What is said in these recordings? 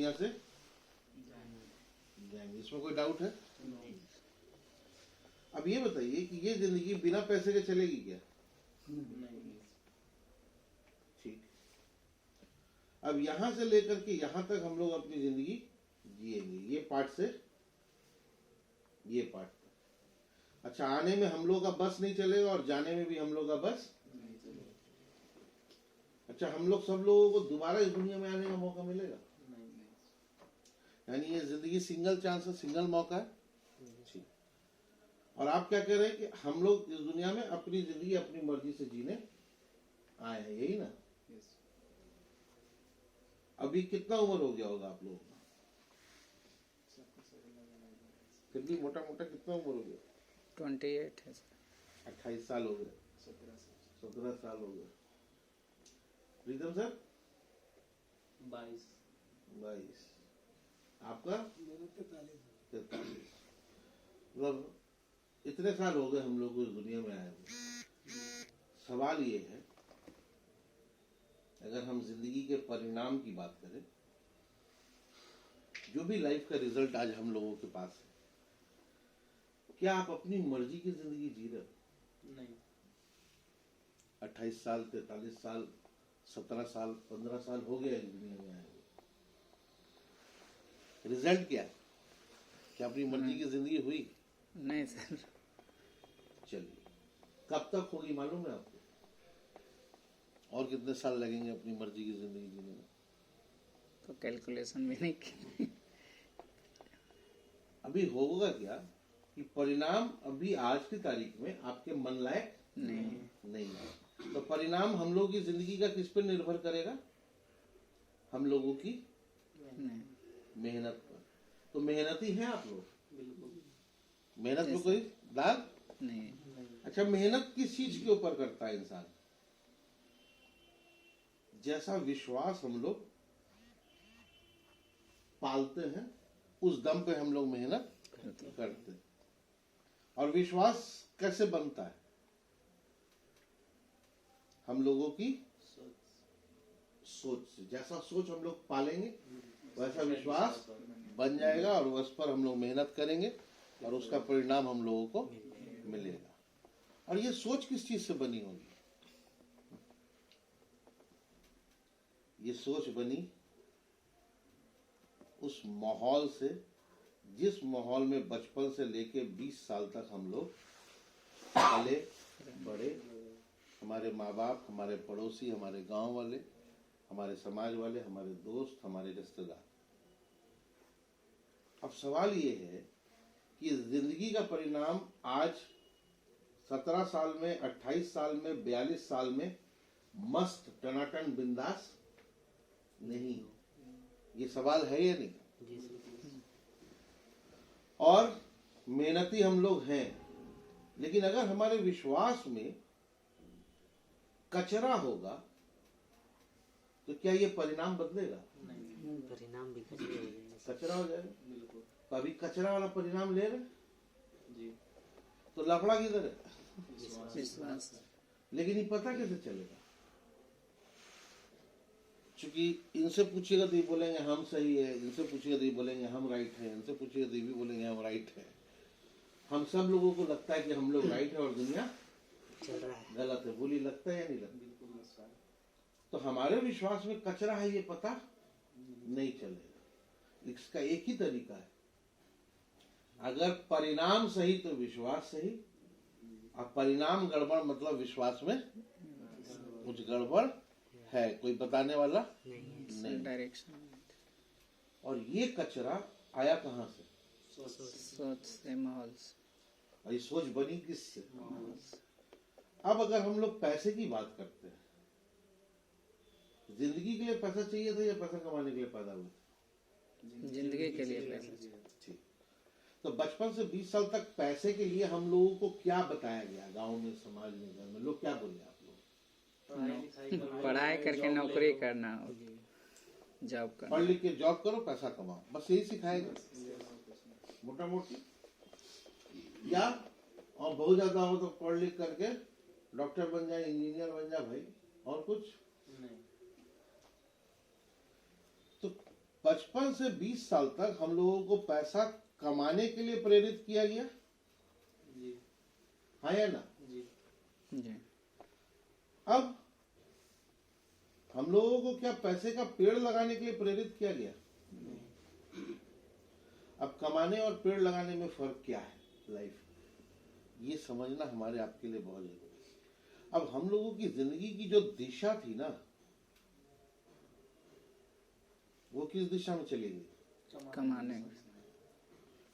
दुनिया से जाएंगे, इसमें कोई डाउट है? अब ये बताइए कि ये जिंदगी बिना पैसे के चलेगी क्या? ठीक। अब यहां से लेकर के यहां तक हम लोग अपनी जिंदगी जिएंगे, ये पार्ट से ये पार्ट तक। अच्छा, आने में हम लोग का बस नहीं चलेगा और जाने में भी हम लोग का बस नहीं चलेगा। अच्छा, हम लोग सब लोगों को दोबारा इस दुनिया में आने का मौका मिलेगा? यानी ये जिंदगी सिंगल चांस है, सिंगल मौका है। ठीक। और आप क्या कह रहे हैं कि हम लोग इस दुनिया में अपनी जिंदगी अपनी मर्जी से जीने आए हैं, यही ना? अभी कितना उम्र हो गया होगा आप लोगों का? कितनी मोटा मोटा कितना उम्र हो गया? 28 है सर। 28 साल हो गए, 17 साल हो गए। प्रीतम सर? 22। आपका? 43। मतलब इतने साल हो गए हम लोग को इस दुनिया में आए हुए। सवाल ये है, अगर हम जिंदगी के परिणाम की बात करें, जो भी लाइफ का रिजल्ट आज हम लोगों के पास है, क्या आप अपनी मर्जी की जिंदगी जी रहे हो? नहीं। 28 साल, 43 साल, 17 साल, 15 साल हो गया इस दुनिया में आए हुए। रिजल्ट क्या है? क्या अपनी मर्जी की जिंदगी हुई? नहीं सर। चलिए, कब तक होगी मालूम है आपको? और कितने साल लगेंगे अपनी मर्जी की जिंदगी जीने में? तो कैलकुलेशन भी नहीं की। अभी होगा क्या कि परिणाम अभी आज की तारीख में आपके मन लायक नहीं है। तो परिणाम हम लोगों की जिंदगी का किस पर निर्भर करेगा? हम लोगों की मेहनत पर। तो मेहनती हैं आप लोग? बिल्कुल। मेहनत में कोई दाग नहीं। अच्छा, मेहनत किस चीज के ऊपर करता है इंसान? जैसा विश्वास हम लोग पालते हैं उस दम पे हम लोग मेहनत करते हैं। और विश्वास कैसे बनता है? हम लोगों की सोच से। जैसा सोच हम लोग पालेंगे वैसा विश्वास बन जाएगा और उस पर हम लोग मेहनत करेंगे और उसका परिणाम हम लोगों को मिलेगा। और ये सोच किस चीज से बनी होगी? ये सोच बनी उस माहौल से जिस माहौल में बचपन से लेके 20 साल तक हम लोग पले बड़े। हमारे माँ बाप, हमारे पड़ोसी, हमारे गांव वाले, हमारे समाज वाले, हमारे दोस्त, हमारे रिश्तेदार। अब सवाल ये है कि जिंदगी का परिणाम आज 17 साल में, 28 साल में, 42 साल में मस्त टनाटन बिंदास नहीं हो। ये सवाल है या नहीं? और मेहनती हम लोग हैं, लेकिन अगर हमारे विश्वास में कचरा होगा तो क्या ये परिणाम बदलेगा? नहीं। परिणाम भी कचरा हो जाएगा। बिल्कुल। तो अभी कचरा वाला परिणाम ले रहे जी। तो लफड़ा किधर है? विश्वास। लेकिन ये पता कैसे चलेगा? क्योंकि इनसे पूछिएगा तो ये बोलेंगे हम सही है, इनसे पूछिएगा तो ये बोलेंगे हम राइट है, इनसे पूछिएगा तो ये भी बोलेंगे हम राइट है। हम सब लोगों को लगता है कि हम लोग राइट है और दुनिया चल रहा है। गलत है। बोली लगता है या नहीं लगता? बिल्कुल लगता है। तो हमारे विश्वास में कचरा है ये पता नहीं चलेगा। इसका एक ही तरीका है, अगर परिणाम सही तो विश्वास सही, और परिणाम गड़बड़ मतलब विश्वास में कुछ गड़बड़ है, कोई बताने वाला नहीं। डायरेक्शन। और ये कचरा आया कहां से? सोच से, माहौल से। और ये सोच बनी किससे? अब अगर हम लोग पैसे की बात करते हैं, जिंदगी के लिए पैसा चाहिए था या पैसा कमाने के लिए पैदा हुए? जिंदगी के लिए पैसा। ठीक। तो बचपन से 20 साल तक पैसे के लिए हम लोगों को क्या बताया गया? गांव में, समाज में, घर में लोग क्या बोले? आप लोग पढ़ाई करके नौकरी करना, जॉब करना। पढ़ लिख के जॉब करो, पैसा कमाओ, बस यही सिखाएगा मोटा मोटी। या और बहुत ज्यादा हो तो पढ़ लिख करके डॉक्टर बन जाए, इंजीनियर बन जाए भाई, और कुछ नहीं। तो 55 से 20 साल तक हम लोगों को पैसा कमाने के लिए प्रेरित किया गया, जी हाँ या ना? जी जी अब हम लोगों को क्या पैसे का पेड़ लगाने के लिए प्रेरित किया गया? अब कमाने और पेड़ लगाने में फर्क क्या है लाइफ में, ये समझना हमारे आपके लिए बहुत जरूरी है। अब हम लोगों की जिंदगी की जो दिशा थी ना, वो किस दिशा में चली गई? कमाने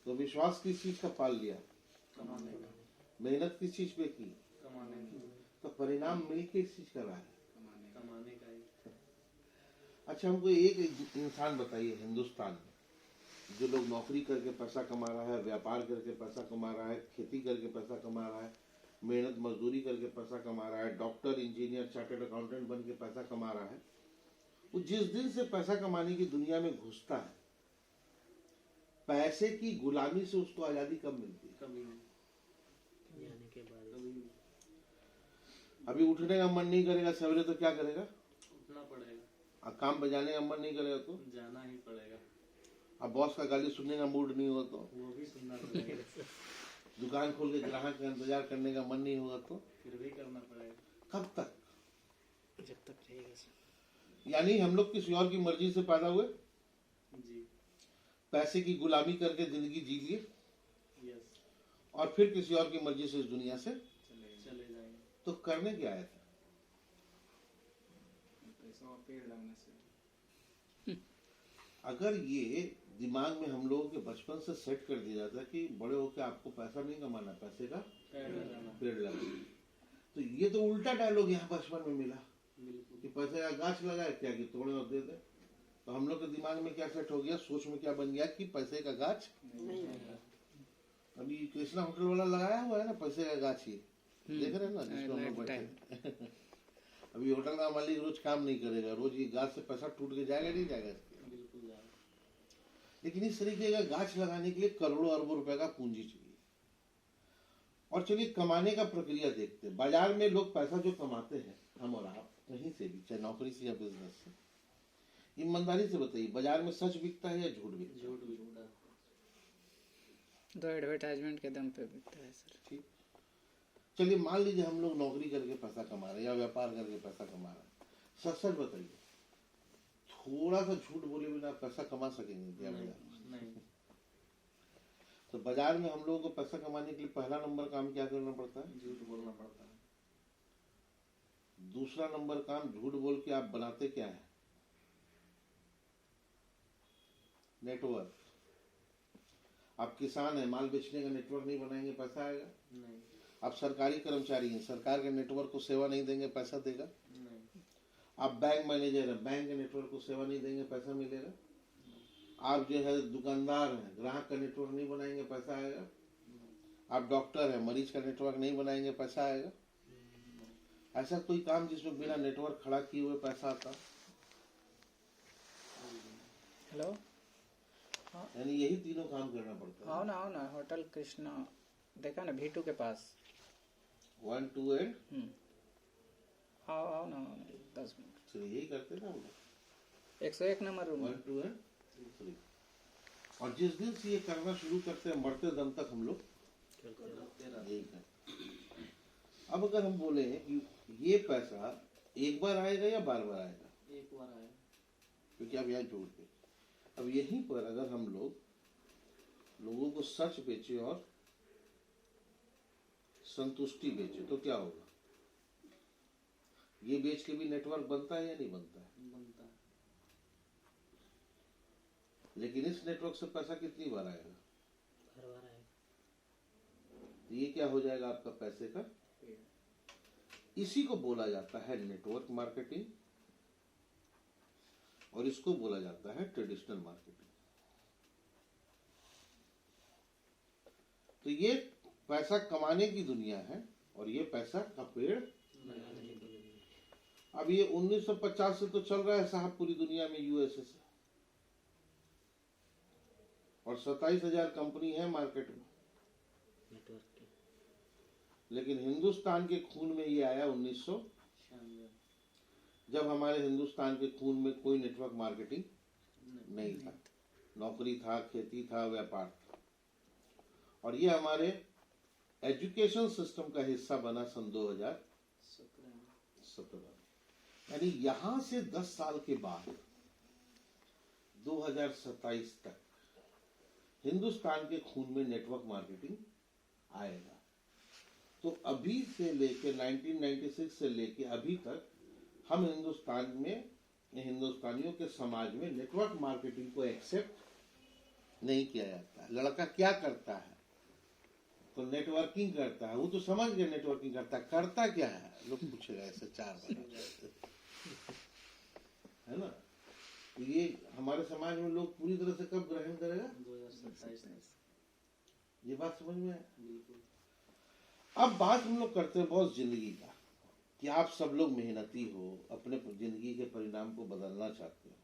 तो विश्वास किस चीज का पाल लिया? कमाने का, मेहनत किस चीज पे की? कमाने का, तो परिणाम मिल के इस चीज का रहा है। कमाने का ही। अच्छा, हमको एक इंसान बताइए हिंदुस्तान में जो लोग नौकरी करके पैसा कमा रहा है, व्यापार करके पैसा कमा रहा है, खेती करके पैसा कमा रहा है, मेहनत मजदूरी करके पैसा कमा रहा है, डॉक्टर, इंजीनियर, चार्टर्ड अकाउंटेंट बन के पैसा कमा रहा है, वो जिस दिन से पैसा कमाने की दुनिया में घुसता है, पैसे की गुलामी से उसको आजादी कब मिलती है? कभी नहीं, जाने के बाद कभी नहीं। अभी उठने का मन नहीं करेगा सवेरे तो क्या करेगा? उठना पड़ेगा, अब काम बजाने का मन नहीं करेगा तो? जाना ही पड़ेगा, अब बॉस का गाली सुनने का मूड नहीं होगा तो? वो भी सुनना पड़ेगा, दुकान खोल के ग्राहक का इंतजार करने का मन नहीं होगा तो? फिर भी करना पड़ेगा। कब तक? जब तक रहेगा सर। यानी हम लोग किसी और की मर्जी से पैदा हुए, जी पैसे की गुलामी करके जिंदगी जी लिए, यस, और फिर किसी और की मर्जी से इस दुनिया से चले जाएंगे। तो करने क्या आया था? पेड़ लगाने से। अगर ये दिमाग में हम लोगों के बचपन से सेट कर दिया जाता कि बड़े होकर आपको पैसा नहीं कमाना, पैसे का पेड़ लगाना, पेड़ लगाना, तो ये तो उल्टा डायलॉग यहाँ बचपन में मिला बिल्कुल। कि पैसे का गाछ लगाए क्या कि तोड़े और दे दे। तो हम लोग के दिमाग में क्या सेट हो गया, सोच में क्या बन गया कि पैसे का गाछ। अभी कृष्णा होटल वाला लगाया हुआ है ना पैसे का गाछ, ही देख रहे हैं ना जिसको हम लोग बैठे। अभी होटल का मालिक रोज काम नहीं करेगा, रोज ये गाछ से पैसा टूट के जाएगा नहीं जाएगा इसके। बिल्कुल जाएगा। लेकिन इस तरीके का गाछ लगाने के लिए करोड़ों अरबों रुपए का पूंजी चाहिए। और चलिए कमाने का प्रक्रिया देखते हैं। बाजार में लोग पैसा जो कमाते हैं, हम और आप कहीं से भी, चाहे नौकरी से या बिजनेस से, ईमानदारी से बताइए बाजार में सच बिकता है या झूठ बिकता है? झूठ भी झूठा। दो एडवर्टाइजमेंट के दम पे बिकता है सर। ठीक, चलिए मान लीजिए हम लोग नौकरी करके पैसा कमा रहे हैं या व्यापार करके पैसा कमा रहे हैं, सच सच बताइए, थोड़ा सा झूठ बोले बिना पैसा कमा सकेंगे क्या बाजार में? नहीं, तो बाजार में हम लोगों को पैसा कमाने के लिए पहला नंबर काम क्या करना पड़ता है? झूठ बोलना पड़ता है। दूसरा नंबर काम झूठ बोल के आप बनाते क्या है? नेटवर्क। आप किसान है, माल बेचने का नेटवर्क नहीं बनाएंगे पैसा आएगा? नहीं, आप सरकारी कर्मचारी हैं, सरकार के नेटवर्क को सेवा नहीं देंगे पैसा देगा? नहीं, आप बैंक मैनेजर है, बैंक के नेटवर्क को सेवा नहीं देंगे पैसा मिलेगा? आप जो है दुकानदार हैं, ग्राहक का नेटवर्क नहीं बनाएंगे पैसा आएगा? आप डॉक्टर है, मरीज का नेटवर्क नहीं बनाएंगे पैसा आएगा? ऐसा कोई काम जिसमें बिना नेटवर्क खड़ा किए हुए पैसा आता? हेलो, यानी यही तीनों काम करना पड़ता आओ है। ना होटल कृष्णा देखा ना V2 के पास। 1 2 एंड आओ ना 10 मिनट। चलिए यही करते हैं ना हम लोग, 101 नंबर रूम। 1 2 एंड 3। और जिस दिन से ये करना शुरू करते हैं मरते दम तक हम लोग यही करते हैं। अब अगर हम बोले कि ये पैसा एक बार आएगा या बार बार आएगा, एक बार आया। क्योंकि आप यहाँ जोड़ के, अब यहीं पर अगर हम लोगों को सच बेचे और संतुष्टि बेचे तो क्या होगा? ये बेच के भी नेटवर्क बनता है या नहीं बनता है? बनता है। लेकिन इस नेटवर्क से पैसा कितनी बार आएगा? हर बार आएगा। तो ये क्या हो जाएगा आपका पैसे का? इसी को बोला जाता है नेटवर्क मार्केटिंग, और इसको बोला जाता है ट्रेडिशनल मार्केटिंग। तो ये पैसा कमाने की दुनिया है और ये पैसा का पेड़। अब ये 1950 से तो चल रहा है साहब पूरी दुनिया में, यूएसए से, और 27,000 कंपनी है मार्केट में। नेटवर्क के लेकिन हिंदुस्तान के खून में ये आया 1996, जब हमारे हिंदुस्तान के खून में कोई नेटवर्क मार्केटिंग नहीं था। नौकरी था, खेती था, व्यापार था। और ये हमारे एजुकेशन सिस्टम का हिस्सा बना सन 2017। यानी यहां से 10 साल के बाद 2027 तक हिंदुस्तान के खून में नेटवर्क मार्केटिंग आएगा। तो अभी से लेके 1996 से लेके अभी तक हम हिंदुस्तान में, हिंदुस्तानियों के समाज में नेटवर्क मार्केटिंग को एक्सेप्ट नहीं किया जाता है। लड़का क्या करता है? तो नेटवर्किंग करता है। वो तो समझ गए नेटवर्किंग करता क्या है? लोग पूछेगा ऐसे 4 बार, है ना? तो ये हमारे समाज में लोग पूरी तरह से कब ग्रहण करेगा? 2027 ये बात समझ में आए? बिल्कुल। अब बात हम लोग करते हैं बहुत जिंदगी का, कि आप सब लोग मेहनती हो, अपने जिंदगी के परिणाम को बदलना चाहते हो।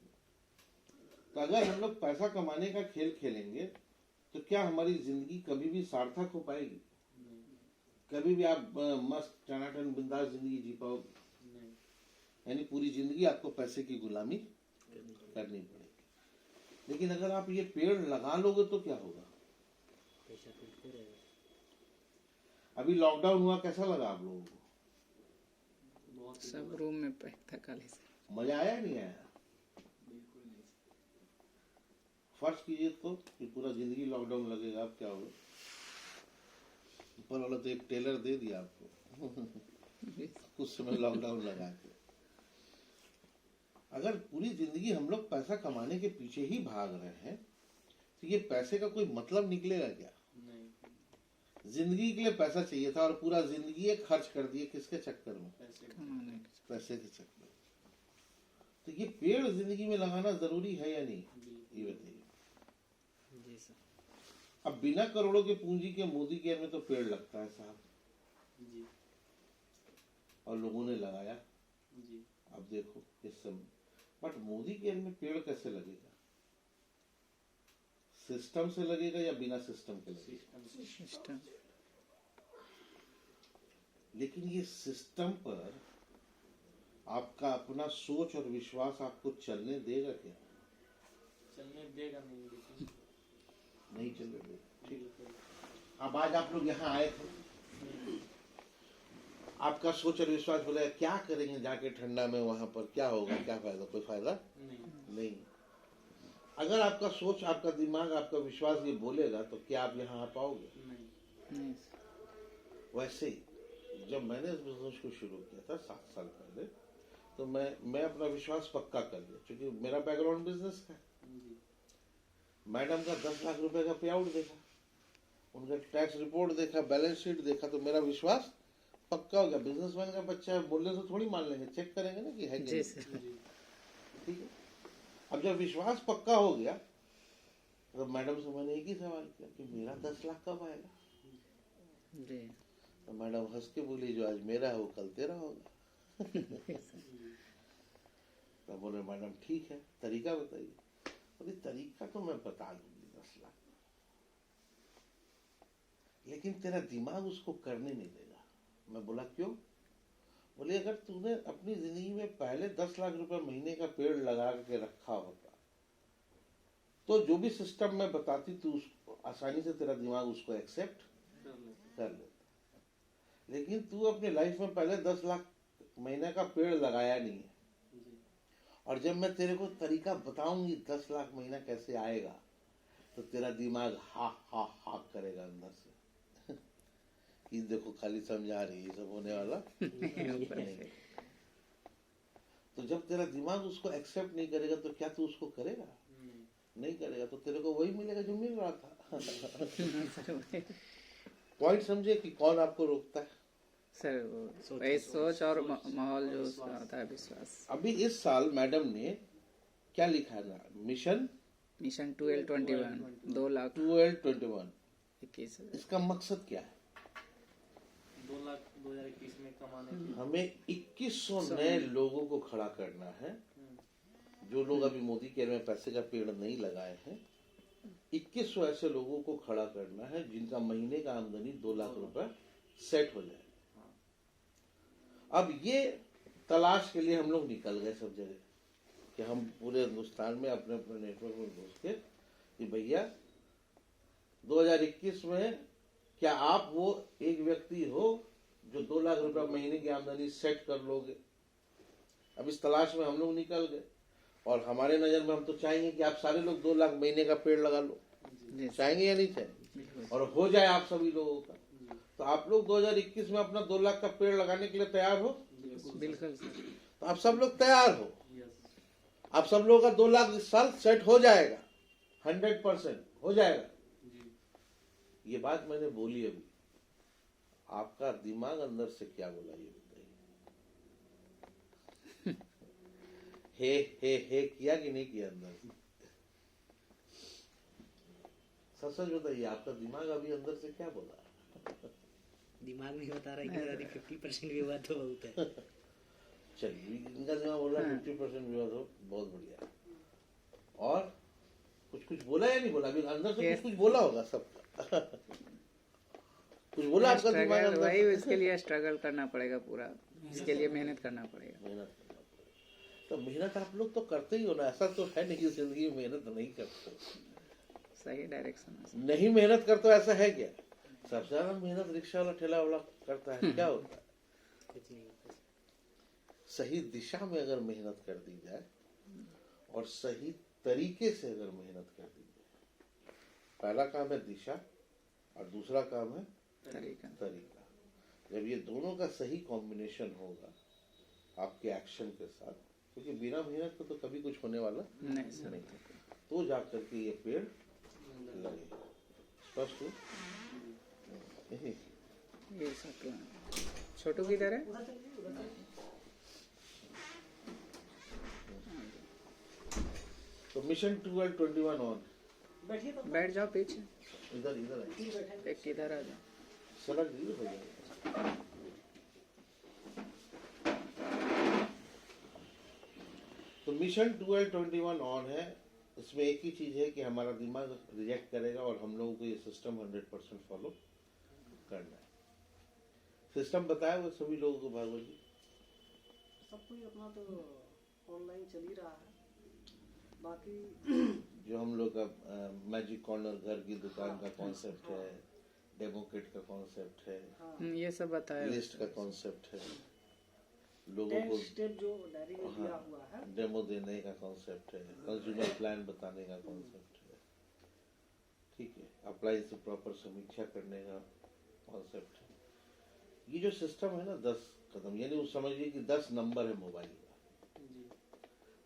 तो अगर हम लोग पैसा कमाने का खेल खेलेंगे तो क्या हमारी जिंदगी कभी भी सार्थक हो पाएगी? कभी भी आप मस्त टनाटन बिंदास जिंदगी जी पाओगे? यानी पूरी जिंदगी आपको पैसे की गुलामी करनी पड़ेगी। लेकिन अगर आप ये पेड़ लगा लोगे तो क्या होगा? पैसा मिलते रहेगा। अभी लॉकडाउन हुआ, कैसा लगा आप लोगों को? बहुत सब रूम में पैक था खाली से। मजा आया नहीं आया? बिल्कुल नहीं। फर्ज कीजिए तो कि पूरा जिंदगी लॉकडाउन लगेगा, अब क्या होगा? ऊपर वाला तो एक टेलर दे दिया आपको कुछ समय लॉकडाउन लगा के। अगर पूरी जिंदगी हम लोग पैसा कमाने के पीछे ही भाग रहे हैं तो ये पैसे का कोई मतलब निकलेगा क्या? नहीं, जिंदगी के लिए पैसा चाहिए था और पूरा जिंदगी खर्च कर दिए किसके चक्कर में? पैसे कमाने के। पैसे के चक्कर में। तो ये पेड़ जिंदगी में लगाना जरूरी है या नहीं? बिल्कुल। ये बताइए। जी सर। अब बिना करोड़ों के पूंजी के मोदी केयर में तो पेड़ लगता है साहब, जी और लोगों ने लगाया। जी। अब देखो इस समय, बट मोदी केयर में पेड़ कैसे लगेगा? सिस्टम से लगेगा या बिना सिस्टम के लगेगा? सिस्टम से। सिस्टम। लेकिन ये सिस्टम पर आपका अपना सोच और विश्वास आपको चलने देगा क्या? चलने देगा नहीं, लेकिन नहीं चलने देगा। ठीक। बिल्कुल। अब आज आप लोग यहाँ आए थे, आपका सोच और विश्वास बोले क्या करेंगे जाके ठंडा में, वहां पर क्या होगा, क्या फायदा? कोई फायदा नहीं। अगर आपका सोच, आपका दिमाग, आपका विश्वास ये बोलेगा तो क्या आप यहाँ आ पाओगे? नहीं। वैसे ही जब मैंने इस बिजनेस को शुरू किया था 7 साल पहले, तो मैं अपना विश्वास पक्का कर लिया, क्योंकि मेरा बैकग्राउंड बिजनेस का है। जी मैडम का 10 लाख रुपए का पे आउट देखा, उनका टैक्स रिपोर्ट देखा, बैलेंस शीट देखा, तो मेरा विश्वास पक्का हो गया। बिजनेसमैन का बच्चा है, बोलने से थोड़ी मान लेंगे, चेक करेंगे ना कि है कि जी नहीं। सर। जी। ठीक है। अब जब विश्वास पक्का हो गया तो मैडम से मैंने एक ही सवाल किया कि मेरा 10 लाख कब आएगा? जी। तो मैडम हंस के बोली जो आज मेरा है वो कल तेरा होगा। तो बोले मैडम ठीक है, तरीका बताइए। बोले तरीका तो मैं बता दूंगी 10 लाख, लेकिन तेरा दिमाग उसको करने नहीं देगा। मैं बोला क्यों? बोले अगर तूने अपनी जिंदगी में पहले 10 लाख रुपए महीने का पेड़ लगा के रखा होता तो जो भी सिस्टम मैं बताती तू आसानी से तेरा दिमाग उसको एक्सेप्ट कर लेता। लेकिन तू अपने लाइफ में पहले 10 लाख महीने का पेड़ लगाया नहीं है, जी। और जब मैं तेरे को तरीका बताऊंगी 10 लाख महीना कैसे आएगा तो तेरा दिमाग हा हा हा करेगा अंदर से कि देखो खाली समझा रही है, ये सब होने वाला नहीं। तो जब तेरा दिमाग उसको एक्सेप्ट नहीं करेगा तो क्या तू उसको करेगा? नहीं करेगा। तो तेरे को वही मिलेगा जो मिल रहा था। पॉइंट समझे कि कौन आपको रोकता है? सर वो वही सोच और माहौल जो उसका होता है, विश्वास। अभी इस साल मैडम ने क्या लिखा है ना, मिशन मिशन 1221 2 लाख 1221। 21,000। इसका मकसद क्या है? 2 लाख 2021 में कमाने की। हमें 2100 नए लोगों को खड़ा करना है। जो लोग अभी मोदी केयर में पैसे का पेड़ नहीं लगाए हैं, 2100 ऐसे लोगों को खड़ा करना है जिनका महीने का आमदनी 2 लाख रुपए सेट हो जाए। अब ये तलाश के लिए हम लोग निकल गए सब जगह। कि हम पूरे हिंदुस्तान में अपने अपने नेटवर्क में घुस के कि भैया 2021 में क्या आप वो एक व्यक्ति हो जो 2 लाख रुपया महीने की आमदनी सेट कर लोगे। अब इस तलाश में हम लोग निकल गए और हमारे नजर में हम तो चाहेंगे कि आप सारे लोग 2 लाख महीने का पेड़ लगा लो, जी सर, चाहेंगे या नहीं चाहेंगे, बिल्कुल और हो जाए आप सभी लोगों का। तो आप लोग 2021 में अपना 2 लाख का पेड़ लगाने के लिए तैयार हो? बिल्कुल सर, तो आप सब लोग तैयार हो? यस आप सब लोगों का 2 लाख इस साल सेट हो जाएगा, 100% हो जाएगा। जी ये बात मैंने बोली अभी, आपका दिमाग अंदर से क्या बोला ये बताइए। हे किया कि नहीं किया अंदर से? सच सच बताइए, आपका दिमाग अभी अंदर से क्या बोला? दिमाग नहीं बता रहा है कि 50% भी हुआ तो बहुत है। चलिए, इनका दिमाग बोला 50% भी हुआ तो बहुत बढ़िया। और कुछ बोला या नहीं बोला? अभी अंदर से कुछ बोला होगा सबका। कुछ बोला आपका दिमाग स्ट्रगल, अंदर वही से? इसके लिए स्ट्रगल करना पड़ेगा पूरा, इसके लिए मेहनत करना पड़ेगा। मेहनत करना पड़ेगा। तो मेहनत आप लोग तो करते ही हो ना, ऐसा तो है नहीं कि जिंदगी में मेहनत नहीं करते। सही डायरेक्शन है। नहीं मेहनत करते हो ऐसा है क्या? सबसे ज्यादा मेहनत रिक्शा वाला ठेला वाला करता है। क्या होता है? कुछ नहीं होता। सही दिशा में अगर मेहनत कर दी जाए और सही तरीके से अगर मेहनत कर दी जाए, पहला काम है दिशा और दूसरा काम है तरीका। तरीका। जब ये दोनों का सही कॉम्बिनेशन होगा आपके एक्शन के साथ, क्योंकि बिना मेहनत के तो कभी कुछ होने वाला नहीं सर, नहीं, तो जाकर के ये पेड़ लगेगा। स्पष्ट हो? ये सब प्लान। छोटू किधर है? तो मिशन 1221 ऑन। बैठ जाओ पीछे, इधर इधर आइए। एक किधर आ जाओ। सड़क गिर हो जाएगा। तो मिशन 1221 ऑन है। इसमें एक ही चीज है कि हमारा दिमाग रिजेक्ट करेगा और हम लोगों को ये सिस्टम 100% फॉलो करना है। सिस्टम बताया वो सभी लोगों को भागवत जी? सब कोई अपना तो ऑनलाइन चल ही रहा है। बाकी जो हम लोग का मैजिक कॉर्नर घर की दुकान का कॉन्सेप्ट है, डेमो किट का कॉन्सेप्ट है, ये सब बताया। लिस्ट का कॉन्सेप्ट है, लोगों को स्टेप जो डायरी में दिया हुआ है, डेमो देने का कॉन्सेप्ट है, कंज्यूमर प्लान बताने का कॉन्सेप्ट है, ठीक है, अप्लाई से प्रॉपर समीक्षा करने का कॉन्सेप्ट है। ये जो सिस्टम है ना 10 कदम, यानी वो समझिए कि 10 नंबर है मोबाइल का।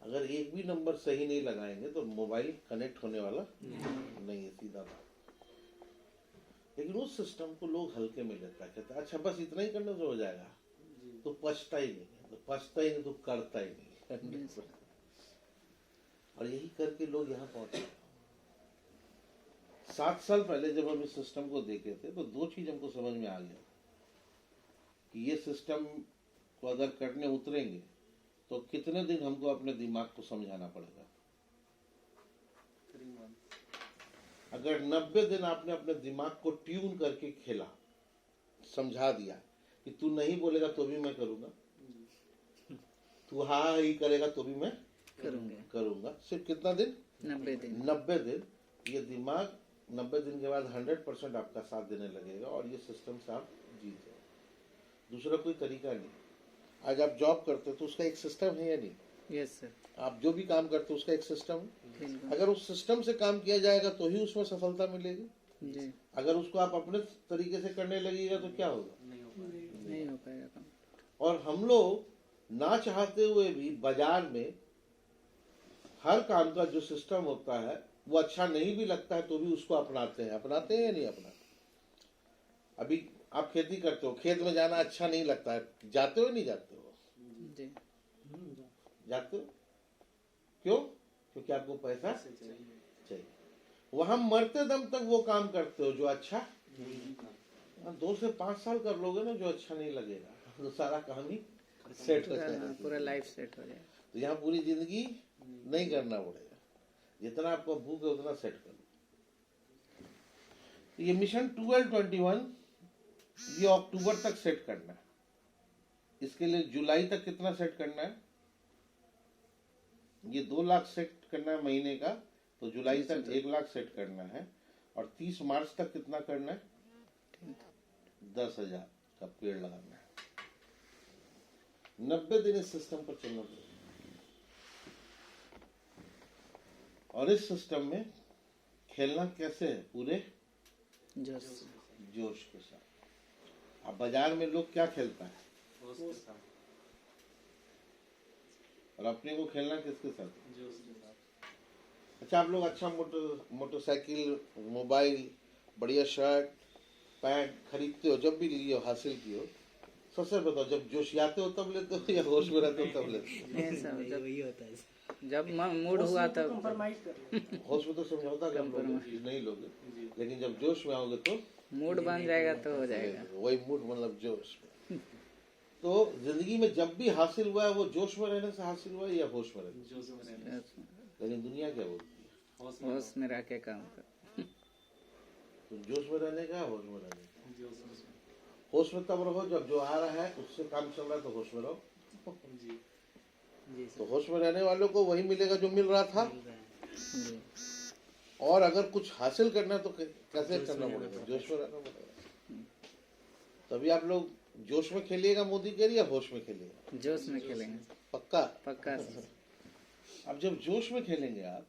अगर एक भी नंबर सही नहीं लगाएंगे तो मोबाइल कनेक्ट होने वाला नहीं है, सीधा बात। लेकिन उस सिस्टम को लोग हल्के में लेता है, कहता है अच्छा बस इतना ही करने से हो जाएगा, तो पछता ही नहीं, तो पछता ही नहीं तो करता ही नहीं। और यही करके लोग यहाँ पहुंचे। 7 साल पहले जब हम इस सिस्टम को देखे थे तो 2 चीज हमको समझ में आ गया कि ये सिस्टम को अगर करने उतरेंगे तो कितने दिन हमको अपने दिमाग को समझाना पड़ेगा। 3 months। अगर 90 दिन आपने अपने दिमाग को ट्यून करके खेला, समझा दिया कि तू नहीं बोलेगा तो भी मैं करूंगा, तू हाँ ही करेगा तो भी मैं करूंगा, सिर्फ कितना दिन? 90 दिन। 90 दिन। ये दिमाग 90 दिन के बाद 100% आपका साथ देने लगेगा और ये सिस्टम से आप जीत जाओ। दूसरा कोई तरीका नहीं। आज आप जॉब करते हो तो उसका एक सिस्टम है या नहीं? यस सर, आप जो भी काम करते हो उसका एक सिस्टम है। बिल्कुल अगर उस सिस्टम से काम किया जाएगा तो ही उसमें सफलता मिलेगी। जी। अगर उसको आप अपने तरीके से करने लगेगा तो क्या होगा? नहीं हो पाएगा। नहीं हो पाएगा काम। और हम लोग ना चाहते हुए भी बाजार में हर काम का जो सिस्टम होता है वो अच्छा नहीं भी लगता है तो भी उसको अपनाते हैं। अपनाते हैं या नहीं अपनाते? अभी आप खेती करते हो, खेत में जाना अच्छा नहीं लगता है, जाते हो नहीं जाते हो? जी। जाते हो क्यों? क्योंकि आपको पैसा ऐसे चाहिए। चाहिए। वहां मरते दम तक वो काम करते हो जो अच्छा 2 से 5 साल कर लोगे ना, जो अच्छा नहीं लगेगा तो सारा काम ही सेट हो जाएगा, पूरा लाइफ सेट हो जाएगा। तो यहाँ पूरी जिंदगी नहीं करना पड़ेगा, जितना आपको भूख है उतना सेट करो। तो ये मिशन 1221 ये अक्टूबर तक सेट करना है। इसके लिए जुलाई तक कितना सेट करना है? ये 2 लाख सेट करना है महीने का, तो जुलाई तक 1 लाख सेट करना है, और 30 मार्च तक कितना करना है? 10,000 का पेड़ लगाना है। 90 दिन इस सिस्टम पर चलना पड़ेगा। और इस सिस्टम में खेलना कैसे है? पूरे जोश के साथ। अब बाजार में लोग क्या खेलता है, उसके साथ और अपने को खेलना किसके साथ? जो उसके साथ अच्छा, आप लोग अच्छा मोटरसाइकिल, मोबाइल, बढ़िया शर्ट पैंट खरीदते हो, जब भी लिए हो, हासिल किए हो, सबसे बताओ, जब जोशियाते हो तब लेते हो या होश में रहते हो तब लेते हो? ऐसा वही जब वही होता है। जब मूड हुआ तब कंप्रोमाइज कर लेते होश में तो समझौता कर लोगे, नहीं लोगे, लेकिन जब जोश में आओगे तो मूड बन जाएगा तो हो जाएगा। वही मूड, मतलब जोश में। तो जिंदगी में जब भी हासिल हुआ है वो जोश में रहने से हासिल हुआ है या होश में रहने से? जो उसमें रहने लेकिन दुनिया क्या बोलती है? होश में रह के काम कर। तो जोश में रहने का, होश में रहने का। जो उसमें होश में तब रहो जब जो आ रहा है उससे काम चल रहा है, तो होश में रहो। जी जी तो सर, होश में रहने वालों को वही मिलेगा जो मिल रहा था। मिल रहा है। जी और अगर कुछ हासिल करना है तो कैसे करना पड़ेगा? जोश में रहना पड़ेगा। तभी आप लोग जोश में खेलिएगा मोदी के लिए, या होश में खेलिएगा? जोश में खेलेंगे, पक्का? पक्का से। अब जब जोश में खेलेंगे आप,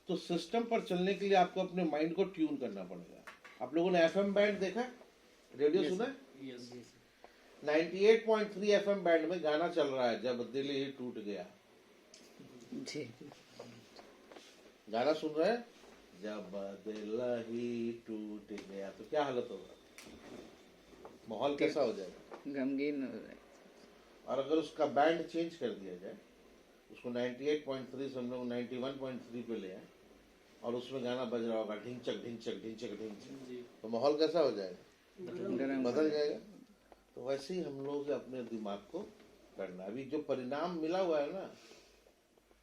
तो सिस्टम पर चलने के लिए आपको अपने माइंड को ट्यून करना पड़ेगा। आप लोगों ने एफएम बैंड देखा, रेडियो सुना है? यस 98.3 एफएम बैंड में गाना चल रहा है, जब दिल ही टूट गया। जी गाना सुन रहे हैं, जब दिल ही टूट गया, तो क्या हालत होगा? माहौल कैसा हो जाएगा? गमगीन हो जाए। और अगर उसका बैंड चेंज कर दिया जाए, उसको 98.3 से हम लोग 91.3 पे ले आए, और उसमें गाना बज रहा होगा ढिंचक ढिंचक ढिंचक ढिंचक, जी तो माहौल कैसा हो जाएगा? गरम बदल जाएगा। तो वैसे ही हम लोग अपने दिमाग को करना। अभी जो परिणाम मिला हुआ है ना,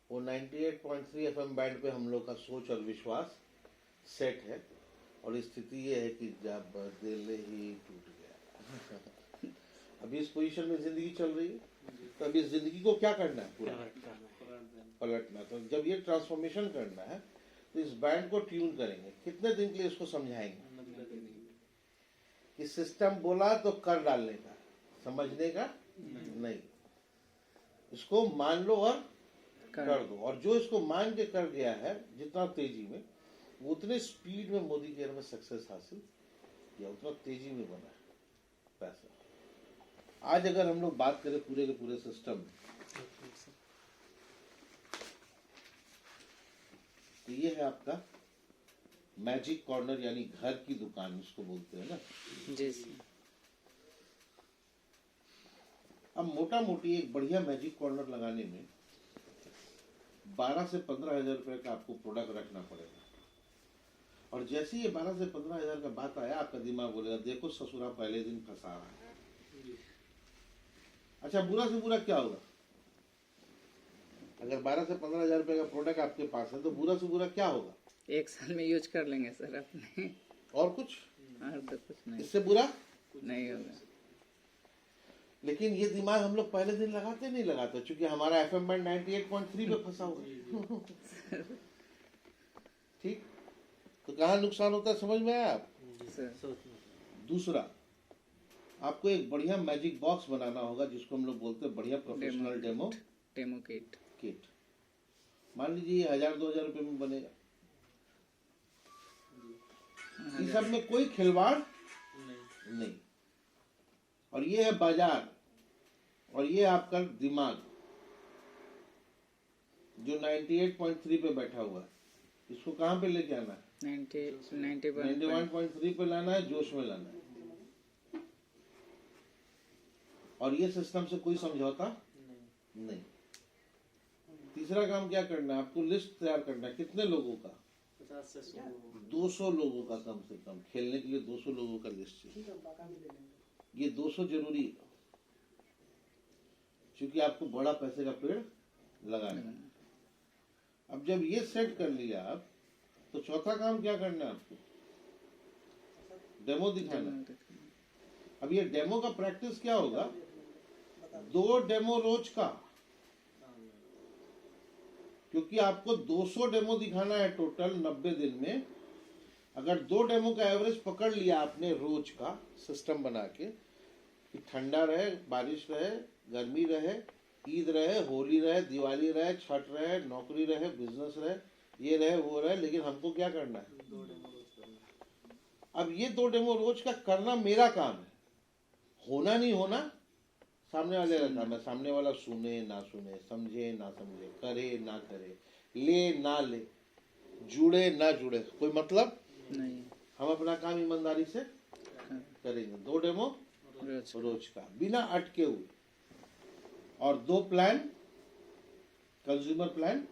वो 98.3 एफएम बैंड पे हम लोग का सोच और विश्वास सेट है, और स्थिति ये है कि जब दिल ही टूट गया। अभी इस पोजीशन में जिंदगी चल रही है, तो अभी इस जिंदगी को क्या करना है? पूरा पलटना। तो जब ये ट्रांसफॉर्मेशन करना है, तो इस बैंड को ट्यून करेंगे। कितने दिन के लिए इसको समझाएंगे कि सिस्टम बोला तो कर डालने का, समझने का नहीं। इसको मान लो और कर दो। और जो इसको मान के कर गया है जितना तेजी में, वो उतने स्पीड में मोदी केयर में सक्सेस हासिल किया, उतना तेजी में बना है पैसा। आज अगर हम लोग बात करें पूरे के पूरे सिस्टम में, तो ये है आपका मैजिक कॉर्नर, यानी घर की दुकान इसको बोलते हैं ना। जी सर। अब मोटा मोटी एक बढ़िया मैजिक कॉर्नर लगाने में 12 से 15 हजार रुपए का आपको प्रोडक्ट रखना पड़ेगा। और जैसे ही ये 12 से 15 हजार का बात आया, आपका दिमाग बोलेगा देखो ससुरा पहले दिन फंसा रहा है। अच्छा, बुरा से बुरा क्या होगा? अगर 12 से 15 हजार रुपए का प्रोडक्ट आपके पास है, तो बुरा से बुरा क्या होगा? 1 साल में यूज कर लेंगे सर अपने, और कुछ? और तो कुछ नहीं, इससे बुरा नहीं होगा। लेकिन ये दिमाग हम लोग पहले दिन लगाते नहीं लगाते, क्योंकि हमारा एफएम बैंड 98.3 पे फंसा हुआ है। ठीक, तो कहाँ नुकसान होता है समझ में आया आप? सर दूसरा, आपको एक बढ़िया मैजिक बॉक्स बनाना होगा, जिसको हम लोग बोलते हैं बढ़िया प्रोफेशनल डेमो किट। किट। मान लीजिए 1000-2000 रुपए में बनेगा। इस सब में कोई खिलवाड़ नहीं। और ये है बाजार, और ये आपका दिमाग जो 98.3 पे बैठा हुआ है। इसको कहाँ पे लेके आना है? 91.3 पे लाना है, जोश में लाना है। और ये सिस्टम से कोई समझौता नहीं। तीसरा काम क्या करना है? आपको लिस्ट तैयार करना है। कितने लोगों का? 50 से 100 200 लोगों का, कम से कम खेलने के लिए 200 लोगों का लिस्ट चाहिए। ठीक है, बाका भी ले लेंगे। ये 200 जरूरी है, क्योंकि आपको बड़ा पैसे का पेड़ लगाना है। अब जब ये सेट कर लिया आप, तो चौथा काम क्या करना है आपको? डेमो दिखाना है। अब ये डेमो का प्रैक्टिस क्या होगा? 2 डेमो रोज का, क्योंकि आपको 200 डेमो दिखाना है टोटल 90 दिन में। अगर 2 डेमो का एवरेज पकड़ लिया आपने रोज का सिस्टम बना के कि ठंडा रहे, बारिश रहे, गर्मी रहे, ईद रहे, होली रहे, दिवाली रहे, छठ रहे, नौकरी रहे, बिजनेस रहे, ये रहे वो रहे, लेकिन हमको क्या करना है? 2 डेमो रोज करना। अब ये 2 डेमो रोज का करना मेरा काम है, होना नहीं होना सामने वाले का काम है। सामने वाला सुने ना सुने, समझे ना समझे, करे ना करे, ले ना ले, जुड़े ना जुड़े, कोई मतलब नहीं। हम अपना काम ईमानदारी से करेंगे। 2 डेमो रोज का बिना अटके हुए, और 2 प्लान कंज्यूमर प्लान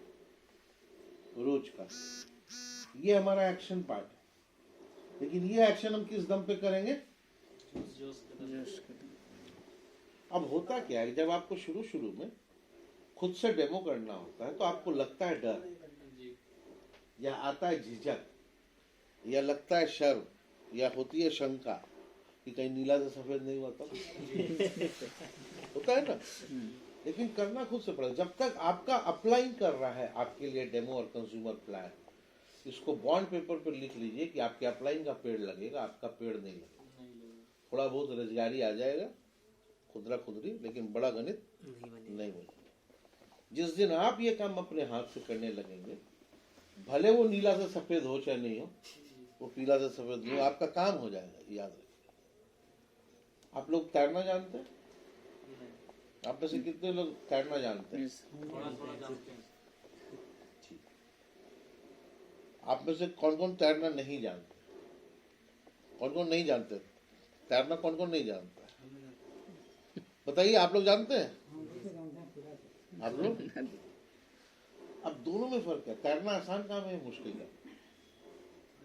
रोज का। ये हमारा एक्शन पार्ट है। लेकिन ये एक्शन हम किस दम पे करेंगे? जोश के तरह। जोश के दिन। अब होता क्या है, जब आपको शुरू शुरू में खुद से डेमो करना होता है तो आपको लगता है डर, जी या आता है झिझक, या लगता है शर्म, या होती है शंका कि कहीं नीला से सफेद नहीं हुआ तब होता है ना। लेकिन करना खुद से पड़ेगा। जब तक आपका अप्लाई कर रहा है आपके लिए डेमो और कंज्यूमर प्लान, इसको बॉन्ड पेपर पर लिख लीजिए कि आपके अप्लाइंग का पेड़ लगेगा, आपका पेड़ नहीं लगेगा। नहीं लगेगा। थोड़ा बहुत रोजगारी आ जाएगा, खुदरा खुदरी, लेकिन बड़ा गणित नहीं बनेगा। जिस दिन आप ये काम अपने हाथ से करने लगेंगे, भले वो नीला से सफेद हो चाहे नहीं हो, वो पीला से सफेद नहीं हो, आपका काम हो जाएगा। याद रखिए। आप लोग तैरना जानते हैं? नहीं, आप में से कितने लोग तैरना जानते हैं? थोड़ा थोड़ा जानते हैं। आप में से कौन कौन तैरना नहीं जानते? कौन कौन नहीं जानते तैरना? कौन कौन नहीं जानता? बताइए, आप लोग जानते हैं? आप लोग? अब दोनों में फर्क है। तैरना आसान काम है, मुश्किल है।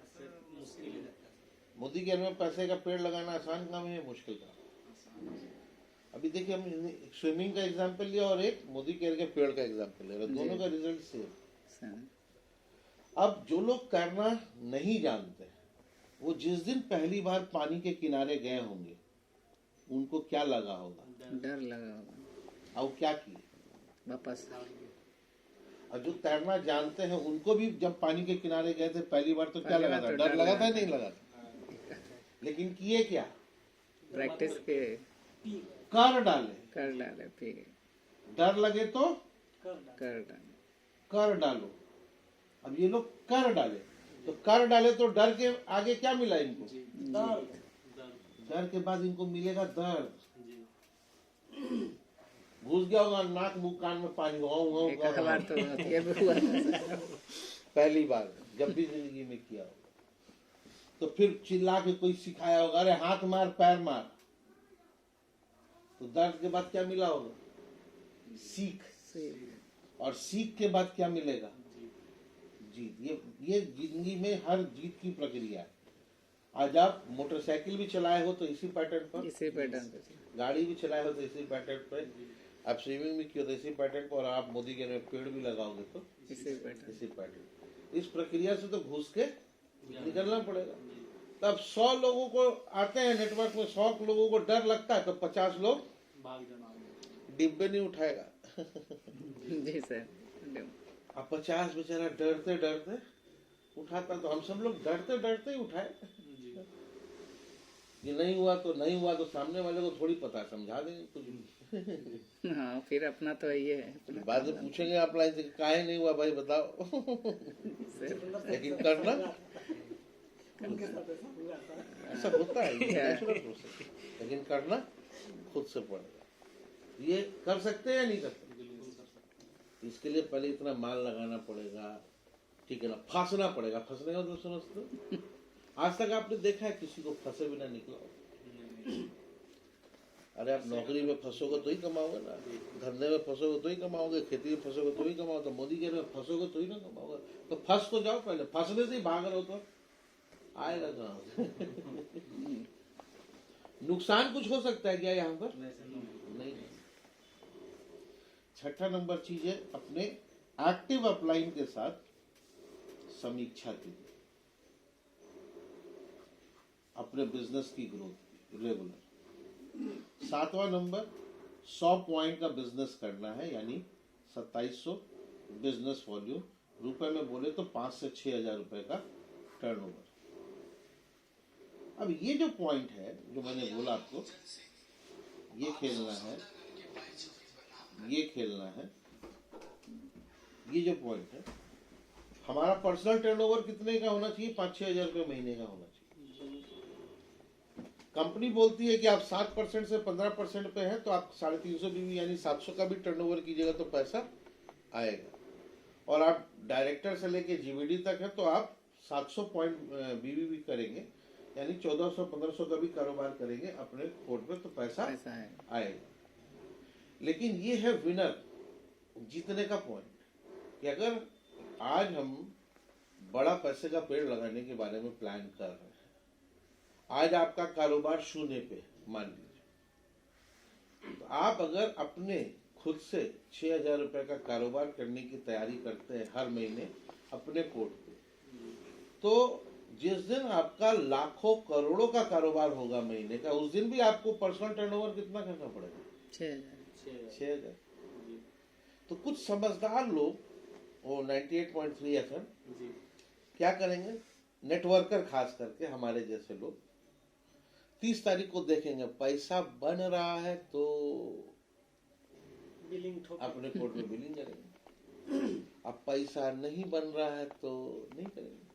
इससे मुश्किल ही रहता है। मोदी केयर में पैसे का पेड़ लगाना आसान काम है, मुश्किल काम? अभी देखिए, हम स्विमिंग का एग्जाम्पल लिया और एक मोदी केयर के पेड़ का एग्जाम्पल ले रहे, दोनों का रिजल्ट सेम। अब जो लोग तैरना नहीं जानते, वो जिस दिन पहली बार पानी के किनारे गए होंगे, उनको क्या लगा होगा? डर लगा होगा। और क्या किए? वापस और जो तैरना जानते हैं, उनको भी जब पानी के किनारे गए थे पहली बार, तो क्या पहली लगा बार था? तो डर डर लगा लगा था, नहीं लगा था? लेकिन किए क्या? प्रैक्टिस के कर डाले। कर डाले, फिर डर लगे तो कर डाले। कर डालो। अब ये लोग कर डाले, तो कर डाले तो डर के आगे क्या मिला इनको? दर्द। डर के बाद इनको मिलेगा दर्द। जी घुस गया होगा नाक मुंह कान में पानी, एक आध बार तो ये भी हुआ था। पहली बार जब भी जिंदगी में किया होगा, तो फिर चिल्ला के कोई सिखाया होगा, अरे हाथ मार पैर मार, तो दर्द के बाद क्या मिला होगा? सीख। और सीख के बाद क्या मिलेगा? जीत। ये जिंदगी में हर जीत की प्रक्रिया है। आज आप मोटरसाइकिल भी चलाए हो तो इसी पैटर्न पर, इसी पैटर्न पे गाड़ी भी चलाए हो तो इसी पैटर्न पर, आप स्विमिंग भी किया तो इसी पैटर्न पर, और आप मोदी के में पेड़ भी लगाओगे तो इसी पैटर्न। इसी पैटर्न। इस प्रक्रिया से तो घुस के निकलना पड़ेगा। तब 100 लोगों को आते हैं नेटवर्क में, 100 लोगों को डर लगता है, तो 50 लोग भाग जाना। डिब्बे नहीं उठाएगा। जी सर। अब 50 बेचारा डरते डरते उठाता, तो हम सब लोग डरते डरते ही उठाए। जी ये नहीं हुआ तो नहीं हुआ, तो सामने वाले को थोड़ी पता, समझा देंगे कुछ भी। हाँ, फिर अपना तो ये है। बाद में पूछेंगे आप लाइन से, काहे नहीं हुआ भाई बताओ। लेकिन करना उनके साथ ऐसा हुआ था। ऐसा होता है, ये नेचुरल प्रोसेस। लेकिन करना खुद से पड़ेगा। ये कर सकते हैं या नहीं कर सकते? बिल्कुल कर सकते इसके लिए पहले इतना माल लगाना पड़ेगा, ठीक है ना, फंसना पड़ेगा। फंसने का तो समझते हो? आज तक आपने देखा है किसी को फंसे बिना निकला हो? अरे आप नौकरी में फंसोगे तो ही कमाओगे ना, धंधे में फंसोगे तो ही कमाओगे, खेती में फंसोगे तो ही कमाओगे, तो मोदी के में फंसोगे तो ही ना कमाओगे। तो फंस तो जाओ पहले, फंसने से ही भाग रहे हो तो आएगा कहाँ से? नुकसान कुछ हो सकता है क्या यहाँ पर? नहीं। छठा नंबर चीज है, अपने एक्टिव अपलाइन के साथ समीक्षा कीजिए अपने बिजनेस की ग्रोथ रेगुलर। 7वां नंबर 100 पॉइंट का बिजनेस करना है, यानी 2700 बिजनेस वॉल्यूम, रुपए में बोले तो 5 से 6 हजार रुपए का टर्नओवर। अब ये जो पॉइंट है जो मैंने बोला आपको, ये खेलना है, ये खेलना है, ये जो पॉइंट है, हमारा पर्सनल टर्नओवर कितने का होना चाहिए? 5-6 हजार रुपये महीने का होना चाहिए। कंपनी बोलती है कि आप 7% से 15% पे है तो आप 350 बीवी यानी 700 का भी टर्नओवर कीजिएगा तो पैसा आएगा, और आप डायरेक्टर से लेके जीवीडी तक है तो आप 700 पॉइंट बीवी भी करेंगे यानी 1400-1500 का भी कारोबार करेंगे अपने कोड पे तो पैसा आएगा। लेकिन ये है विनर जीतने का पॉइंट कि अगर आज हम बड़ा पैसे का पेड़ लगाने के बारे में प्लान कर रहे हैं, आज आपका कारोबार 0 पे मान लीजिए, तो आप अगर अपने खुद से 6,000 रुपए का कारोबार करने की तैयारी करते हैं हर महीने अपने कोड पे, तो जिस दिन आपका लाखों करोड़ों का कारोबार होगा महीने का, उस दिन भी आपको पर्सनल टर्नओवर कितना करना पड़ेगा? 6,000। तो कुछ समझदार लोग वो 98.3 FM क्या करेंगे, नेटवर्कर खास करके हमारे जैसे लोग 30 तारीख को देखेंगे पैसा बन रहा है तो बिलिंग ठोक अपने कोड में बिलिंग करेंगे, अब पैसा नहीं बन रहा है तो नहीं करेंगे।